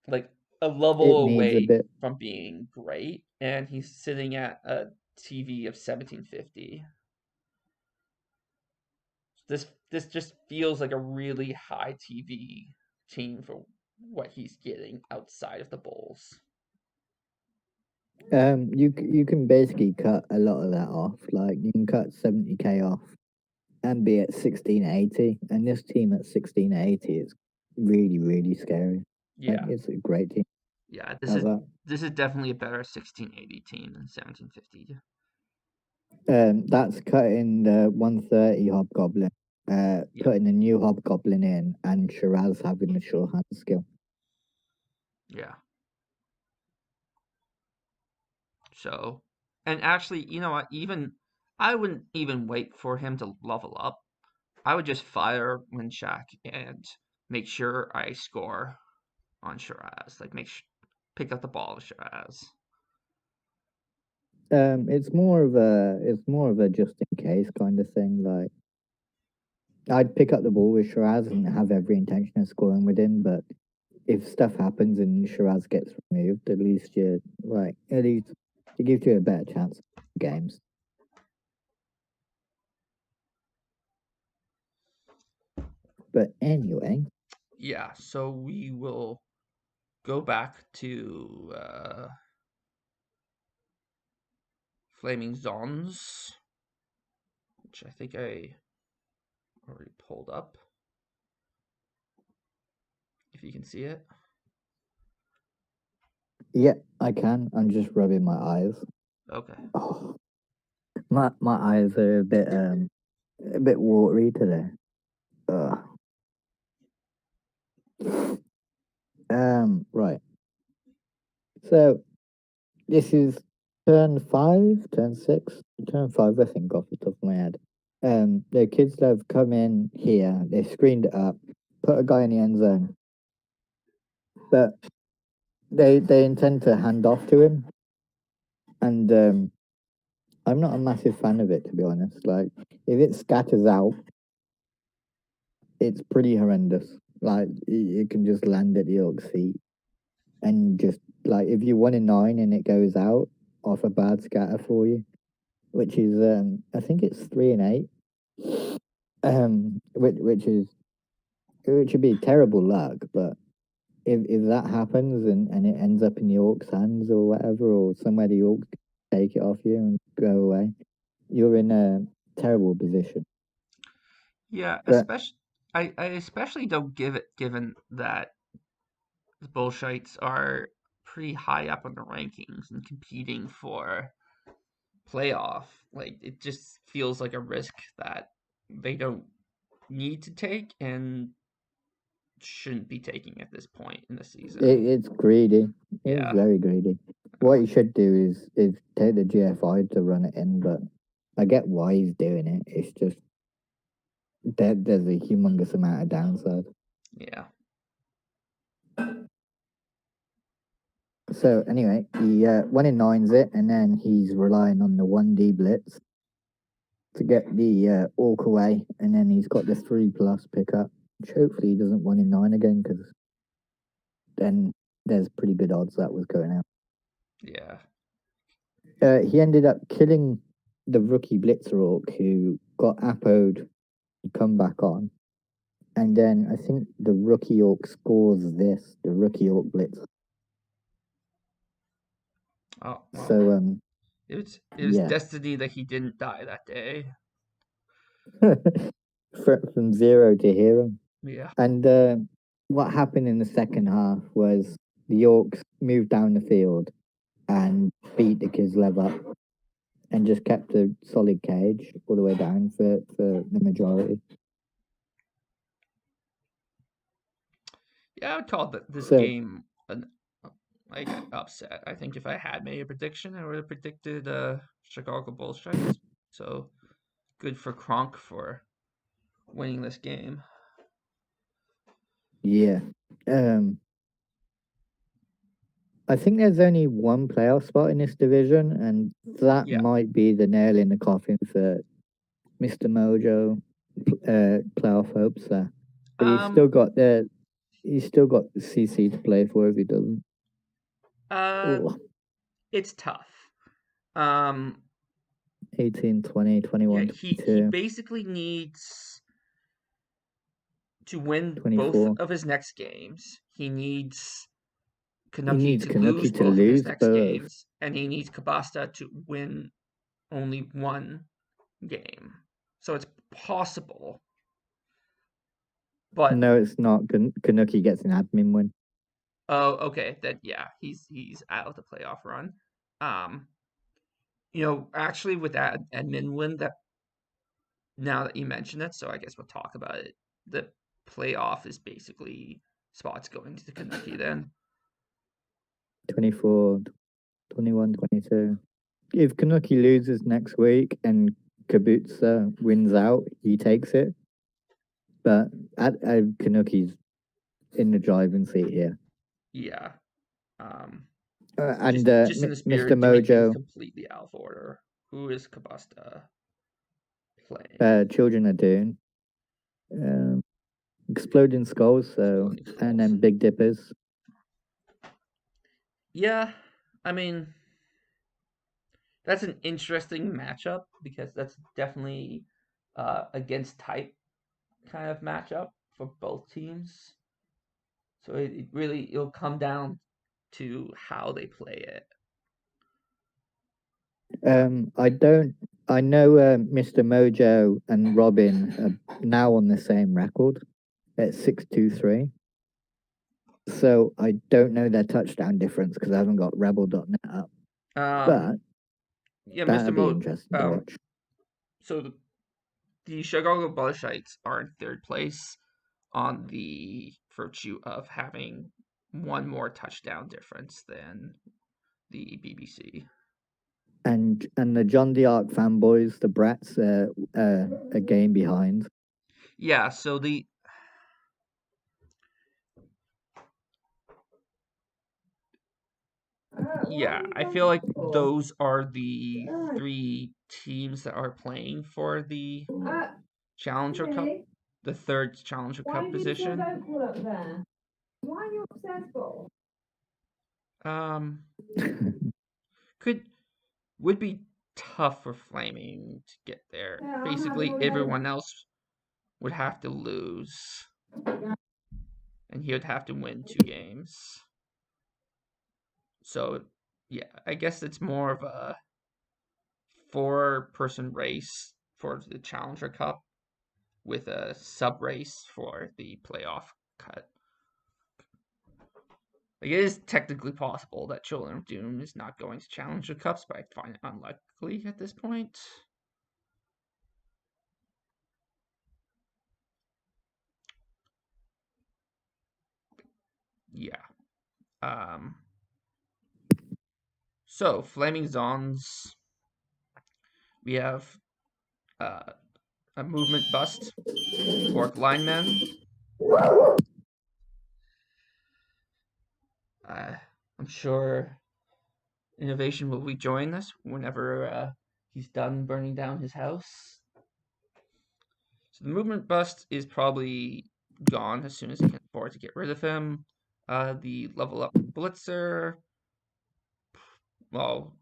like, a It level needs a away bit. from being great, and he's sitting at a TV of 1750. This just feels like a really high TV team for what he's getting outside of the bowls. You can basically cut a lot of that off. Like you can cut 70K off and be at 1680, and this team at 1680 is really really scary. Like Yeah, it's a great team. yeah. How's that? This is definitely a better 1680 team than 1750. That's cutting the 130 hobgoblin, Yeah, putting a new hobgoblin in, and Shiraz having the sure hand skill. Yeah. So, and actually, you know what? Even I wouldn't even wait for him to level up. I would just fire Winshak and make sure I score on Shiraz. Like pick up the ball with Shiraz. It's more of a just in case kind of thing. Like I'd pick up the ball with Shiraz and have every intention of scoring with him, but if stuff happens and Shiraz gets removed, at least at least it gives you a better chance of games. But anyway, Yeah. So we will go back to Flaming Zons, which I think I already pulled up. If you can see it. yeah, I can. I'm just rubbing my eyes. Okay. Oh, my eyes are a bit watery today. Ugh. Right. So this is turn 6, turn 5, I think, off the top of my head. The kids that have come in here, they screened it up, put a guy in the end zone, but they intend to hand off to him, and I'm not a massive fan of it, to be honest. Like, if it scatters out, it's pretty horrendous. Like, it can just land at the York's feet, and just like if you 1 in 9 and it goes out off a bad scatter for you, which is I think it's 3 and 8, which would be terrible luck, but if that happens and it ends up in the York's hands or whatever, or somewhere the Yorks take it off you and go away, you're in a terrible position. Yeah, But especially I especially don't give it given that the Bullshites are pretty high up on the rankings and competing for playoff. Like it just feels like a risk that they don't need to take and shouldn't be taking at this point in the season. it's greedy. It's Yeah. very greedy. What you should do is take the GFI to run it in, but I get why he's doing it. It's just there's a humongous amount of downside. Yeah. So anyway, he 1 in 9's it, and then he's relying on the 1D blitz to get the Orc away, and then he's got the 3+ pickup, which hopefully he doesn't 1 in 9 again, because then there's pretty good odds that was going out. Yeah. He ended up killing the rookie blitzer Orc, who got Apo'd and come back on, and then I think the rookie Orc scores the rookie Orc blitz. Oh well. So It was yeah, destiny that he didn't die that day. from 0 to hero. Yeah. And what happened in the second half was the Yorks moved down the field and beat the Kislev up and just kept a solid cage all the way down for the majority. Yeah, I would call this So game an like an upset. I think if I had made a prediction, I would have predicted Chicago Bulls Strikes. So good for Kronk for winning this game. yeah, um, I think there's only one playoff spot in this division, and that Yeah. might be the nail in the coffin for Mr. Mojo playoff hopes there. But Um. he's still got the CC to play for if he doesn't. Uh. Oh, It's tough. Um. 18, 20, Yeah. 21, He 22, basically needs to win both 24. of his next games. He needs He Kanuki needs to lose Kanuki to both of his lose next both. games, and he needs Kabasta to win only one game. So it's possible, but No, it's not. Kanuki gets an admin win. oh, okay, then yeah, he's out of the playoff run. Um, actually, with that admin win, that now that you mention it, so I guess we'll talk about it. The playoff is basically spots going to the Kanuki then. 24, 21, 22. If Kanuki loses next week and Kabuza wins out, he takes it. But Kanuki's in the driving seat here. Yeah. And just in the spirit Mr. of doing things Mojo, completely out of order. Who is Kabusta playing? Children of Dune, Exploding Skulls, so Exploding and Skulls. then Big Dippers. Yeah, I mean, that's an interesting matchup because that's definitely against type kind of matchup for both teams. So it'll come down to how they play it. I know Mr. Mojo and Robin are now on the same record at 6-2-3. So I don't know their touchdown difference because I haven't got Rebel.net up. But Yeah, that'd be interesting to watch. So the Chicago Bullshites are in third place on the virtue of having one more touchdown difference than the BBC. And the John the Arc fanboys, the Brats, a game behind. Yeah, so I feel like those are the three teams that are playing for the Challenger Cup, the third Challenger Cup position. Why are you upstairs for? Would be tough for Flaming to get there. Basically, everyone else would have to lose, and he would have to win 2 games. So, yeah, I guess it's more of a 4-person race for the Challenger Cup with a sub race for the playoff cut. Like, it is technically possible that Children of Doom is not going to Challenger Cups, but I find it unlikely at this point. Yeah. So, Flaming Zons, we have a movement bust, Orc Lineman. I'm sure Innovation will rejoin us whenever he's done burning down his house. So the movement bust is probably gone as soon as he can afford to get rid of him. The level up Blitzer, well,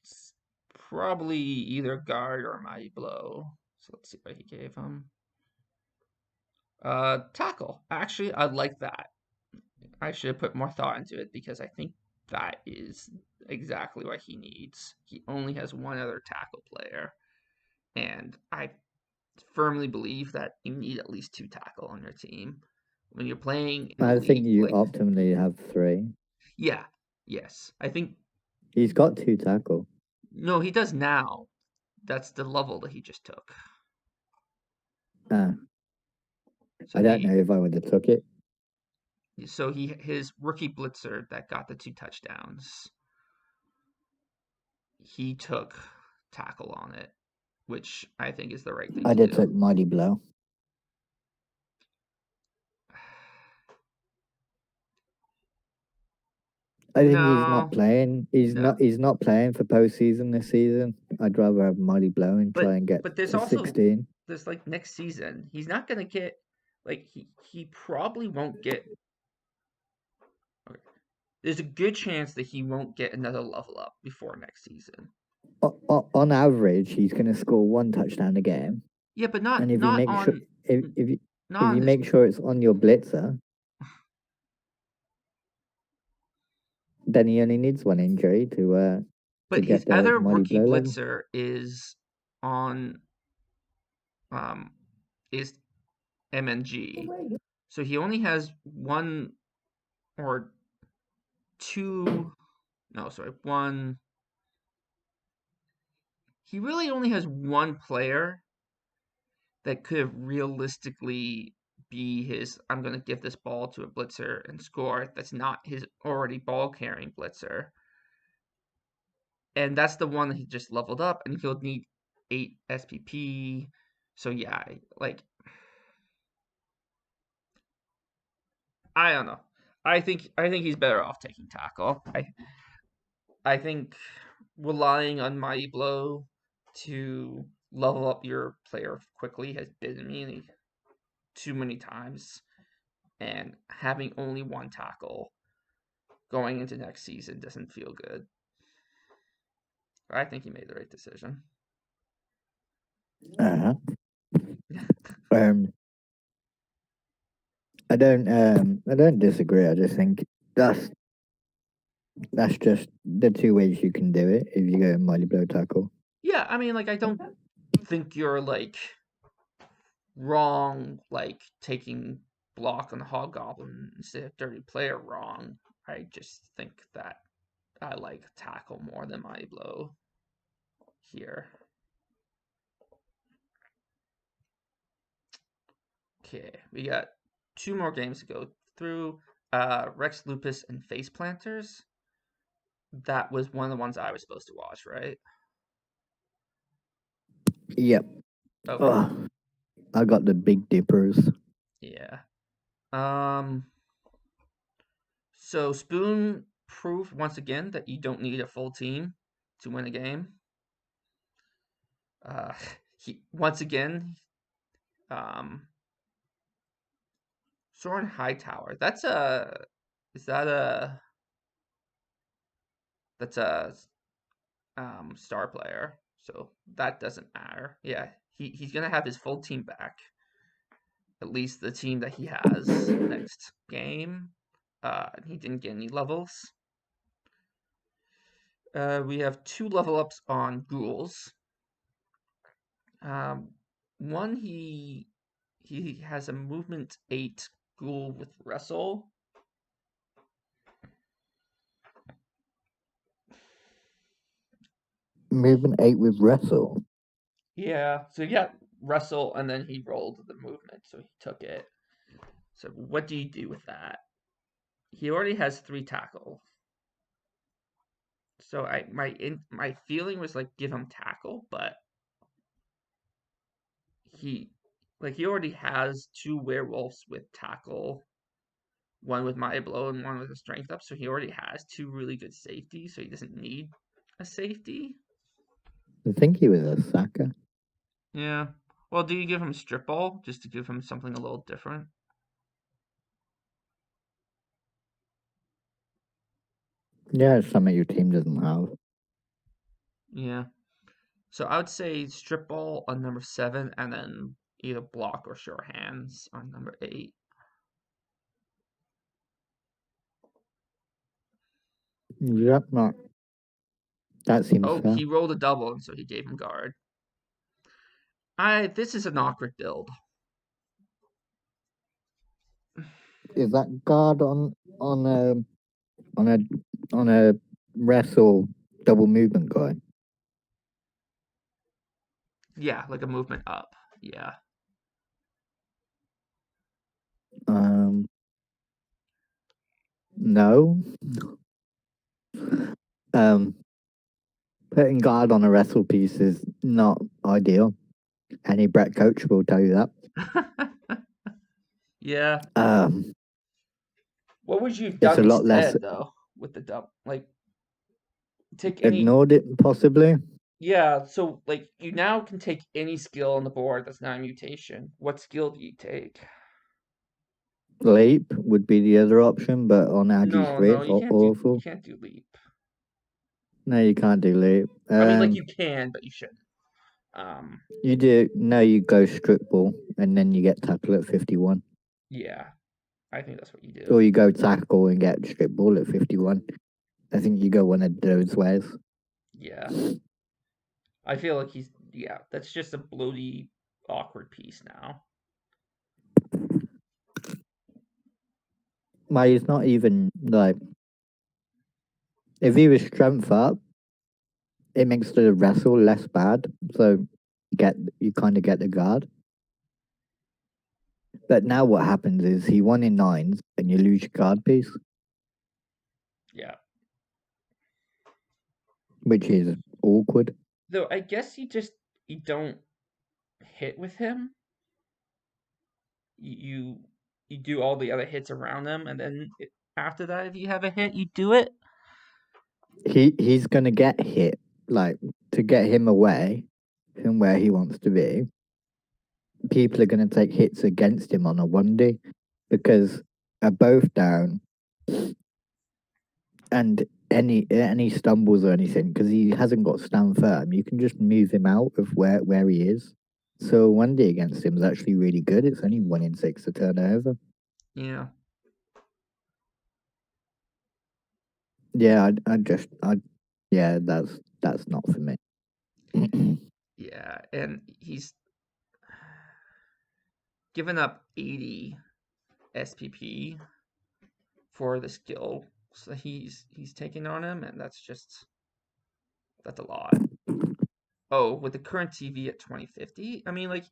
it's probably either guard or mighty blow. So let's see what he gave him. Tackle. Actually, I like that. I should have put more thought into it because I think that is exactly what he needs. He only has one other tackle player, and I firmly believe that you need at least 2 tackle on your team when you're playing in a I think league. you optimally have 3. Yeah, yes, I think he's got 2 tackle. No, he does now. That's the level that he just took. So I don't know if I would have took it. So his rookie blitzer that got the 2 touchdowns, he took tackle on it, which I think is the right thing I to did take mighty blow. I think he's not playing. He's not playing for postseason this season. I'd rather have mighty blow and try and get there's to 16. There's like next season. He's not gonna get like he probably won't get. Okay. There's a good chance that he won't get another level up before next season. On average, he's going to score 1 touchdown a game. Yeah, but not and if not you make on sure if you not if you on make sure it's on your blitzer, then he only needs 1 injury to But get his the other mighty rookie blow level. blitzer is on is MNG. So he only has 1 or 2 no, sorry, 1 he really only has 1 player that could have realistically be his I'm going to give this ball to a blitzer and score. That's not his already ball carrying blitzer. And that's the one that he just leveled up, and he'll need 8 SPP. So yeah, like I don't know. I think he's better off taking tackle. I think relying on Mighty Blow to level up your player quickly has bitten me too many times, and having only one tackle going into next season doesn't feel good. I think he made the right decision. Uh-huh. I don't disagree. I just think that's just the two ways you can do it if you go Mighty Blow tackle. Yeah, I mean, like, I don't think you're, like, wrong, like, taking block on the Hobgoblin instead of Dirty Player wrong. I just think that I like tackle more than Mighty Blow here. Okay, we got 2 more games to go through. Rex Lupus and Face Planters. That was one of the ones I was supposed to watch, right? Yep. Okay. Oh, I got the Big Dippers. Yeah. So Spoon proved once again that you don't need a full team to win a game. He once again, Soren Hightower. That's a star player. So that doesn't matter. Yeah, he's gonna have his full team back. At least the team that he has next game. He didn't get any levels. We have 2 level ups on ghouls. One he has a movement 8 ghoul with wrestle. Movement 8 with wrestle. Yeah, so he got wrestle and then he rolled the movement, so he took it. So what do you do with that? He already has 3 tackle. So my feeling was like give him tackle, but he already has 2 werewolves with tackle, one with Mighty Blow and one with a strength up, so he already has 2 really good safeties, so he doesn't need a safety. I think he was a sacker. Yeah. Well, do you give him strip ball just to give him something a little different? Yeah, it's something your team doesn't have. Yeah. So I would say strip ball on number 7 and then either block or sure hands on number 8. Yep, not. That seems Oh, fair. he rolled a double, and so he gave him guard. This is an awkward build. Is that guard on a wrestle double movement guy? Yeah, like a movement up. Yeah. No. Putting guard on a wrestle piece is not ideal. Any Brett coach will tell you that. Yeah. What would you have It's done a lot less. instead, though, with the double? Like, take any. Ignored it, possibly. Yeah, so, like, you now can take any skill on the board that's not a mutation. What skill do you take? Leap would be the other option, but on No, RG3 no, it's you awful. can't do leap. No, you can't do leap. I mean, like, you can, but you shouldn't. You do. No, you go strip ball, and then you get tackle at 51. Yeah, I think that's what you do. Or you go tackle and get strip ball at 51. I think you go one of those ways. Yeah. I feel like that's just a bloaty, awkward piece now. He's not even, like, if he was strength up, it makes the wrestle less bad, so you kind of get the guard. But now what happens is he won in nines, and you lose your card piece, Yeah. which is awkward. Though I guess you don't hit with him. You you do all the other hits around them, and then after that, if you have a hit, you do it. He's gonna get hit, like to get him away from where he wants to be. People are gonna take hits against him on a 1D because are both down, and any stumbles or anything because he hasn't got stand firm. You can just move him out of where he is. So 1D against him is actually really good. It's only 1 in 6 to turn over. Yeah. Yeah, yeah, that's not for me. Yeah, and he's given up 80 SPP for the skill so he's taking on him, and that's a lot. Oh, with the current TV at 2050, I mean, like,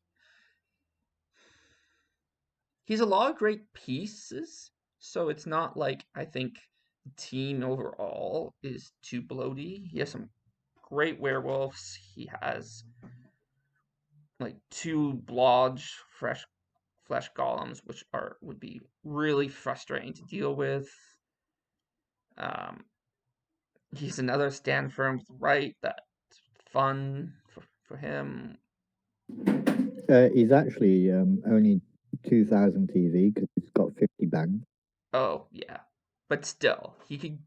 he's a lot of great pieces, so it's not like I think the team overall is too bloaty. He has some great werewolves. He has like 2 Blodge flesh golems, which would be really frustrating to deal with. Um, he's another stand firm with right. That's fun for him. He's actually only 2,000 TV because he's got 50 bang. Oh yeah, but still, he could.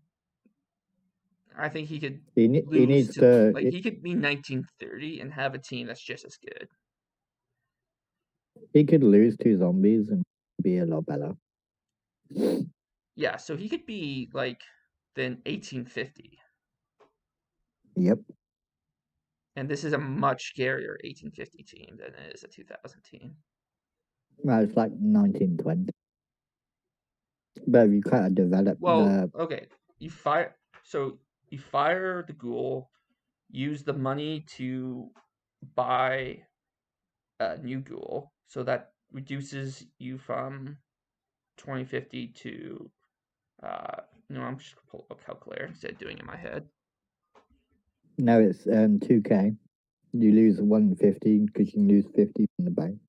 I think he could He lose needs to to. like he could be 1930 and have a team that's just as good. He could lose 2 zombies and be a lot better. Yeah, so he could be like then 1850. Yep. And this is a much scarier 1850 team than it is a 2000 team. Well, it's like 1920. But you kind of develop Well, okay, you fire. So you fire the ghoul, use the money to buy a new ghoul, so that reduces you from 2050 to. I'm just gonna pull up a calculator instead of doing it in my head. No, it's 2K. You lose 150 because you can lose 50 from the bank.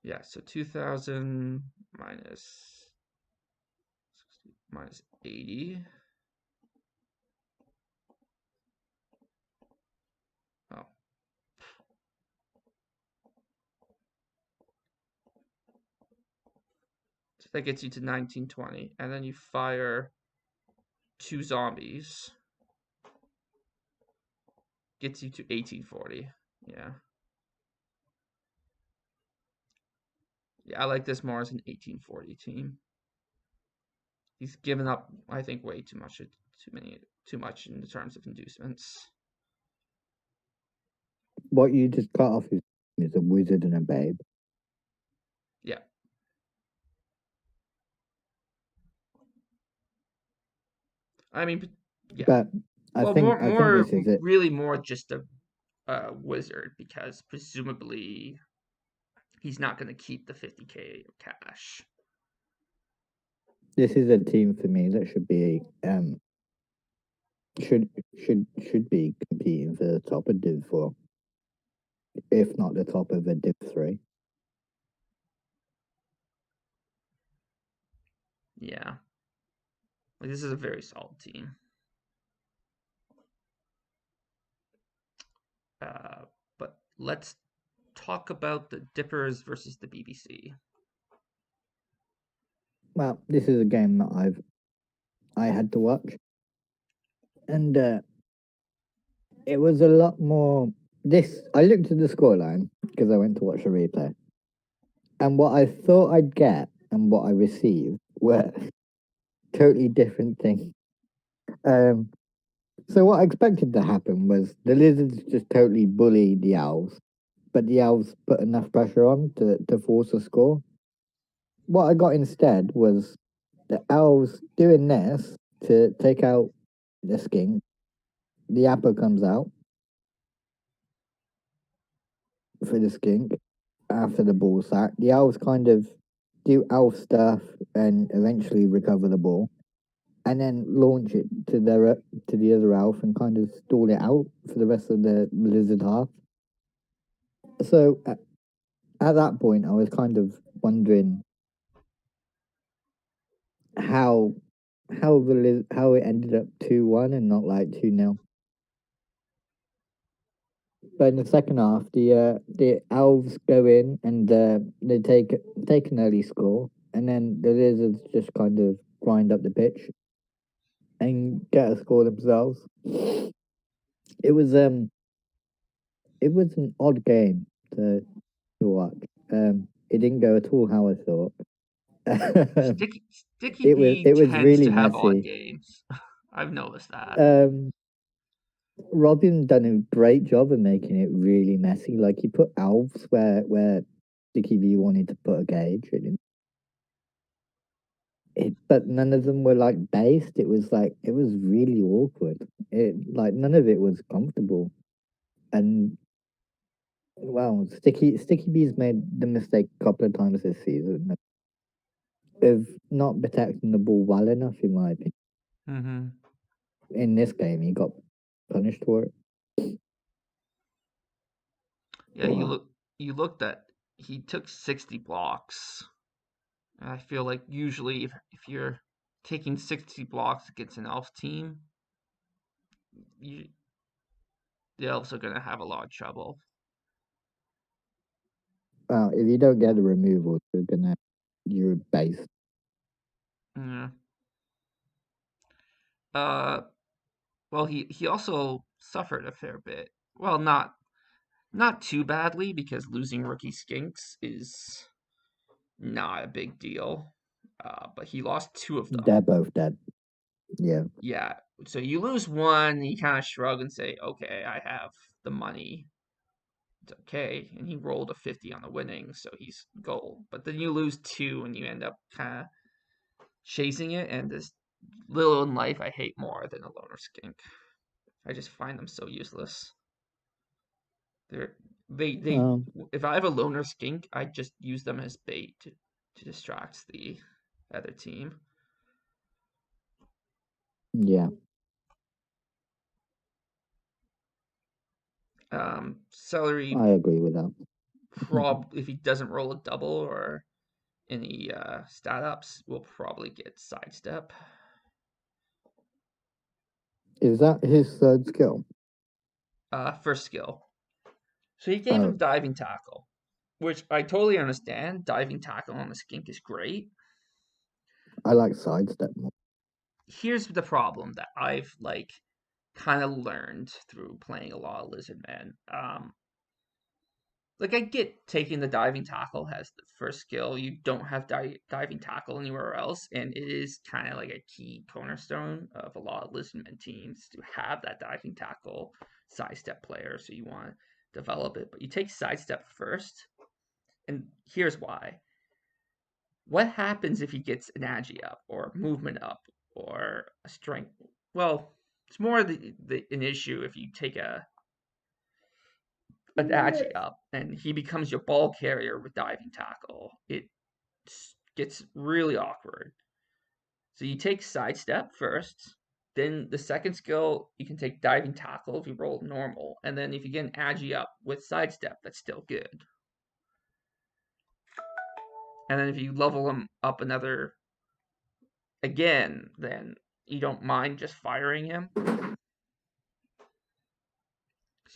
Yeah, so 2000 minus 80. Oh. So that gets you to 1920, and then you fire 2 zombies. Gets you to 1840. Yeah. Yeah, I like this more as an 1840 team. He's given up, I think, way too much in terms of inducements. What you just cut off is a wizard and a babe. Yeah. I mean, yeah. But I think this is it. Really more just a wizard, because presumably he's not going to keep the 50K cash. This is a team for me that should be should be competing for the top of Div 4, if not the top of a Div 3. Yeah. Like, this is a very solid team. But let's talk about the Dippers versus the BBC. Well, this is a game that I had to watch, and it was a lot more. I looked at the scoreline because I went to watch a replay, and what I thought I'd get and what I received were totally different things. So what I expected to happen was the lizards just totally bullied the elves, but the elves put enough pressure on to force a score. What I got instead was the elves doing this to take out the skink. The apple comes out for the skink, after the ball's sacked. The elves kind of do elf stuff and eventually recover the ball, and then launch it to the other elf and kind of stall it out for the rest of the lizard half. So at that point, I was kind of wondering how how it ended up 2-1 and not like 2-0. But in the second half, the elves go in and they take an early score, and then the lizards just kind of grind up the pitch and get a score themselves. It was um it was an odd game to watch. It didn't go at all how I thought. Sticky B it was tends really to have odd messy. games. I've noticed that. Robin done a great job of making it really messy. Like he put elves where Sticky V wanted to put a gauge, and but none of them were like based. It was really awkward. None of it was comfortable. And well, Sticky B's made the mistake a couple of times this season of not protecting the ball well enough, in my opinion. Mm-hmm. In this game, he got punished for it. Yeah, you looked at he took 60 blocks. And I feel like usually if you're taking 60 blocks against an elf team, you, the elves are gonna have a lot of trouble. Well, if you don't get a removal, you're based. Yeah. Well, he also suffered a fair bit. Well, not too badly because losing rookie Skinks is not a big deal. But he lost 2 of them. They're both dead. Yeah. Yeah. So you lose one, you kind of shrug and say, "Okay, I have the money. It's okay." And he rolled a 50 on the winning, so he's gold. But then you lose 2, and you end up kind of chasing it. And this little in life, I hate more than a loner skink. I just find them so useless. They're they if I have a loner skink, I just use them as bait to distract the other team. Yeah. Celery I agree with that. if he doesn't roll a double or any stat ups, will probably get sidestep. Is that his third skill? First skill. So he gave him diving tackle, which I totally understand. Diving tackle on the skink is great. I like sidestep more. Here's the problem that I've kind of learned through playing a lot of Lizardmen. I get taking the diving tackle as the first skill. You don't have diving tackle anywhere else, and it is kind of like a key cornerstone of a lot of Lizardmen teams to have that diving tackle sidestep player. So you want to develop it, but you take sidestep first, and here's why. What happens if he gets an agi up or movement up or a strength? Well, it's more an issue if you take an agi up and he becomes your ball carrier with diving tackle. It gets really awkward. So you take sidestep first. Then the second skill, you can take diving tackle if you roll normal. And then if you get an agi up with sidestep, that's still good. And then if you level him up another again, then you don't mind just firing him. Because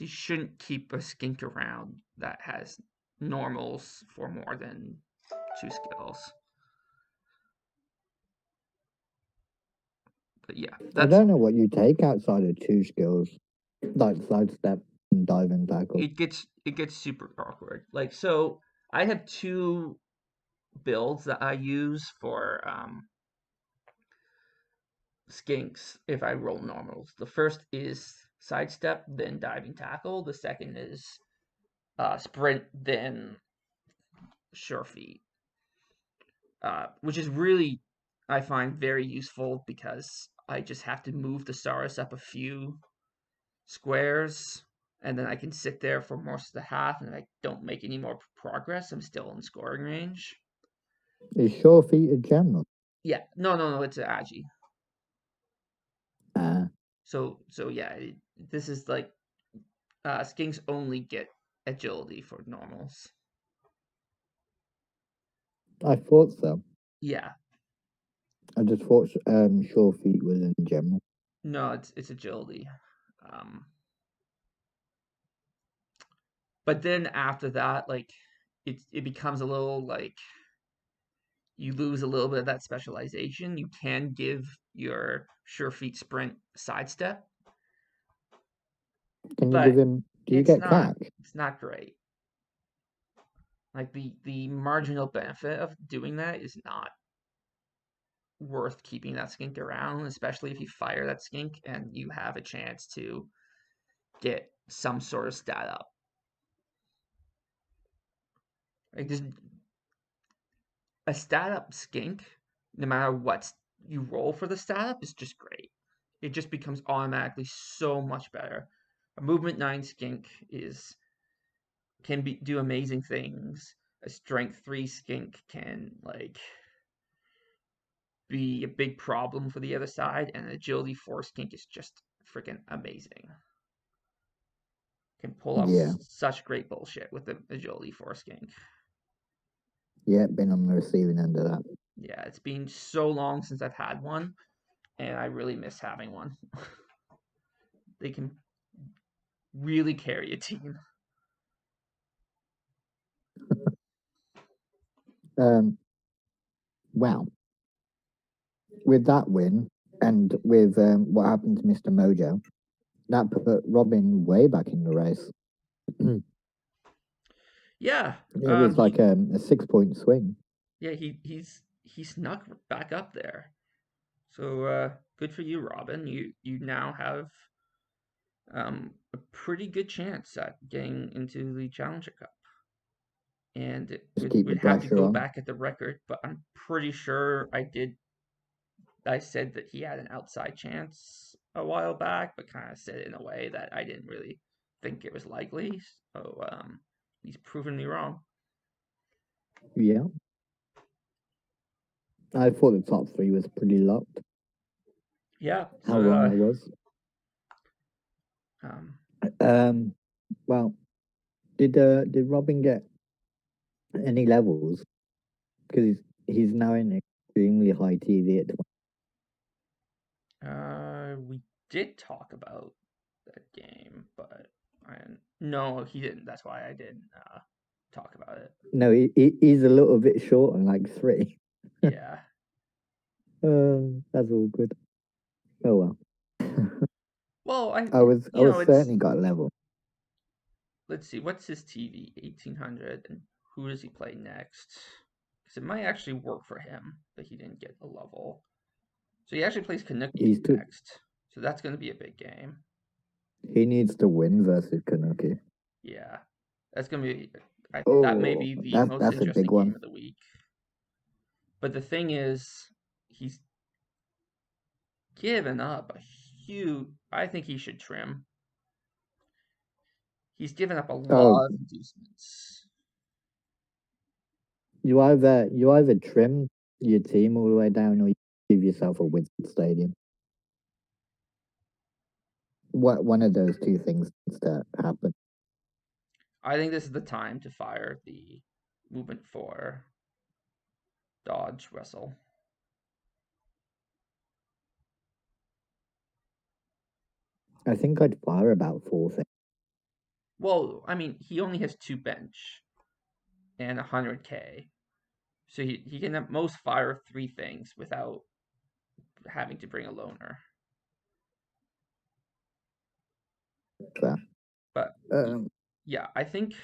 you shouldn't keep a skink around that has normals for more than 2 skills. But yeah, I don't know what you take outside of 2 skills, like sidestep and diving tackle. It gets super awkward. So I have 2 builds that I use for skinks if I roll normals. The first is sidestep, then diving tackle. The second is sprint, then sure feet. Which is really, I find, very useful because I just have to move the Saurus up a few squares and then I can sit there for most of the half, and if I don't make any more progress, I'm still in scoring range. Is Sure Feet a general? Yeah, no, it's an Agi. Uh, So yeah, this is like skinks only get agility for normals. I thought so. Yeah, I just thought Sure Feet was in general. no, it's agility. But then after that, like it becomes a little like you lose a little bit of that specialization. You can give your Sure Feet sprint sidestep, Can you give but him? Do you get cack? it's not great. Like the marginal benefit of doing that is not worth keeping that skink around, especially if you fire that skink and you have a chance to get some sort of stat up. Like just a stat up skink, no matter what you roll for the stat up, is just great. It just becomes automatically so much better. A movement 9 skink can do amazing things. A strength 3 skink can like be a big problem for the other side, and an agility 4 skink is just freaking amazing. Can pull off Yeah. such great bullshit with the agility 4 skink. Yeah, been on the receiving end of that. Yeah, it's been so long since I've had one, and I really miss having one. They can really carry a team. Well, with that win and with what happened to Mr. Mojo, that put Robin way back in the race. Yeah, It was like a 6-point swing. yeah, he snuck back up there. So good for you, Robin. You now have a pretty good chance at getting into the Challenger Cup. And Just keep the we'd have to pressure go on. back at the record, but I'm pretty sure I said that he had an outside chance a while back, but kind of said it in a way that I didn't really think it was likely. So he's proven me wrong. Yeah. I thought the top 3 was pretty locked. Yeah. How wrong I was. Well, did Robin get any levels? Because he's now in extremely high TV at 20. We did talk about that game, but no, he didn't. That's why I didn't talk about it. No, he's a little bit short on like 3. Yeah. That's all good. Oh well. Well, I was certainly got a level. Let's see, what's his TV? 1800, and who does he play next? Because it might actually work for him that he didn't get a level. So he actually plays Kanuki next. So that's going to be a big game. He needs to win versus Kanuki. Yeah, that's going to be. That may be the most interesting game of the week. But the thing is, he's given up a huge. I think he should trim. He's given up a lot of inducements. You either trim your team all the way down, or you give yourself a Wizard Stadium. One of those two things needs to happen. I think this is the time to fire the movement 4 dodge wrestle. I think I'd fire about 4 things. Well, I mean, he only has 2 bench and 100k. So he can at most fire 3 things without having to bring a loner. Fair. But yeah, I think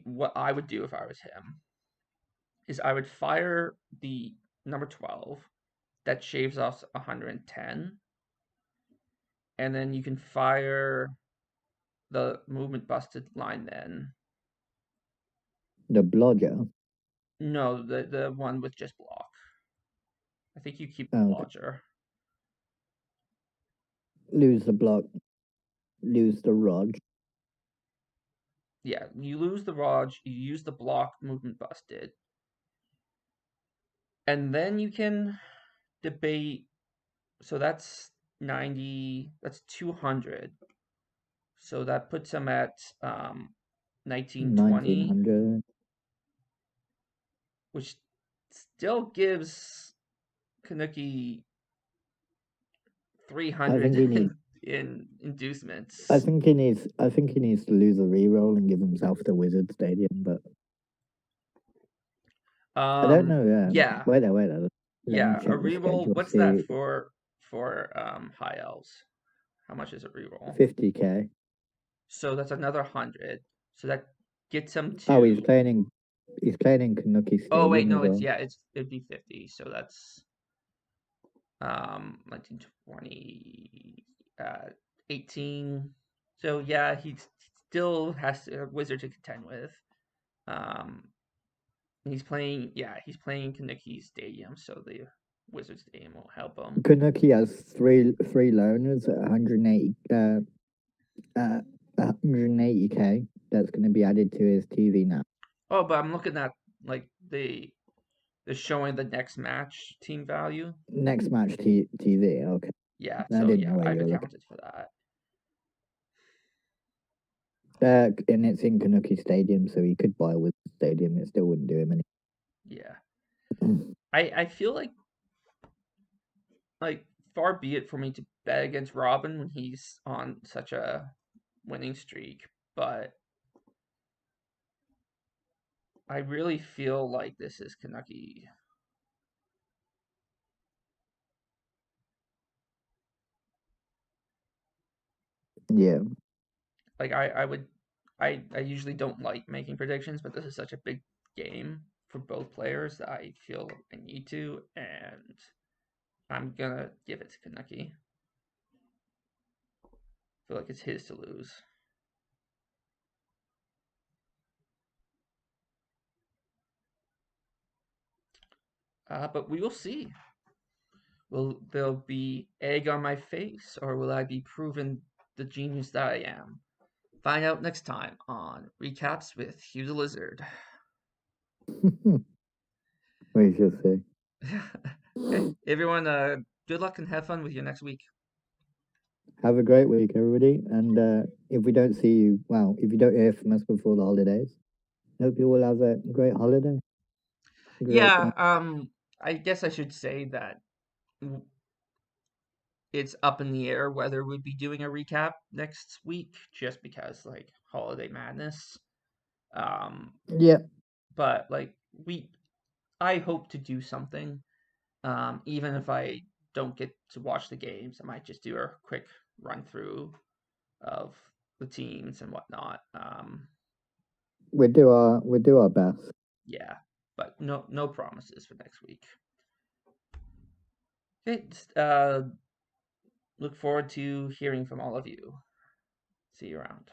what I would do if I was him is I would fire the number 12 that shaves off 110, and then you can fire the movement busted lineman. The blodger? No, the one with just block. I think you keep the blodger. lose the block, lose the rod. Yeah, you lose the Raj, you use the block, movement busted. And then you can debate. So that's 90, that's 200. So that puts him at 1920, 1900. which still gives Kanuki I think 300 he needs. in inducements. I think he needs. I think he needs to lose a reroll and give himself the Wizard Stadium. But I don't know. Yeah, Wait there. Let yeah. me A check the reroll. schedule. What's See, that for high elves? How much is a reroll? 50k. So that's another 100. So that gets him to. Oh, he's playing in. He's playing in Kanuki Stadium. Oh wait, no, as well. it's yeah, it'd be 50. So that's 1920, 18. So yeah, he still has a Wizard to contend with. He's playing Kanuki Stadium, so the Wizard Stadium will help him. Kanuki has three loaners at 180k. That's going to be added to his TV now. Oh, but I'm looking at like the showing the next match team value. Next match TV. Okay. Yeah, I so didn't yeah, know where I've you were accounted for that. and it's in Kanuki Stadium, so he could buy with Stadium. It still wouldn't do him any. Yeah, I feel like far be it for me to bet against Robin when he's on such a winning streak, but I really feel like this is Kanuki. Yeah. Like I usually don't like making predictions, but this is such a big game for both players that I feel I need to, and I'm gonna give it to Kanuki. I feel like it's his to lose. But we will see. Will there be egg on my face, or will I be proven the genius that I am? Find out next time on Recaps with Hugh the Lizard. We shall see. Okay, everyone, good luck and have fun with your next week. Have a great week, everybody. And if we don't see you, well, if you don't hear from us before the holidays, hope you all have a great holiday. I guess I should say that it's up in the air whether we'd be doing a recap next week, just because like holiday madness. Yeah. But like I hope to do something. Even if I don't get to watch the games, I might just do a quick run through of the teams and whatnot. We do our best. Yeah, but no promises for next week. Okay, look forward to hearing from all of you. See you around.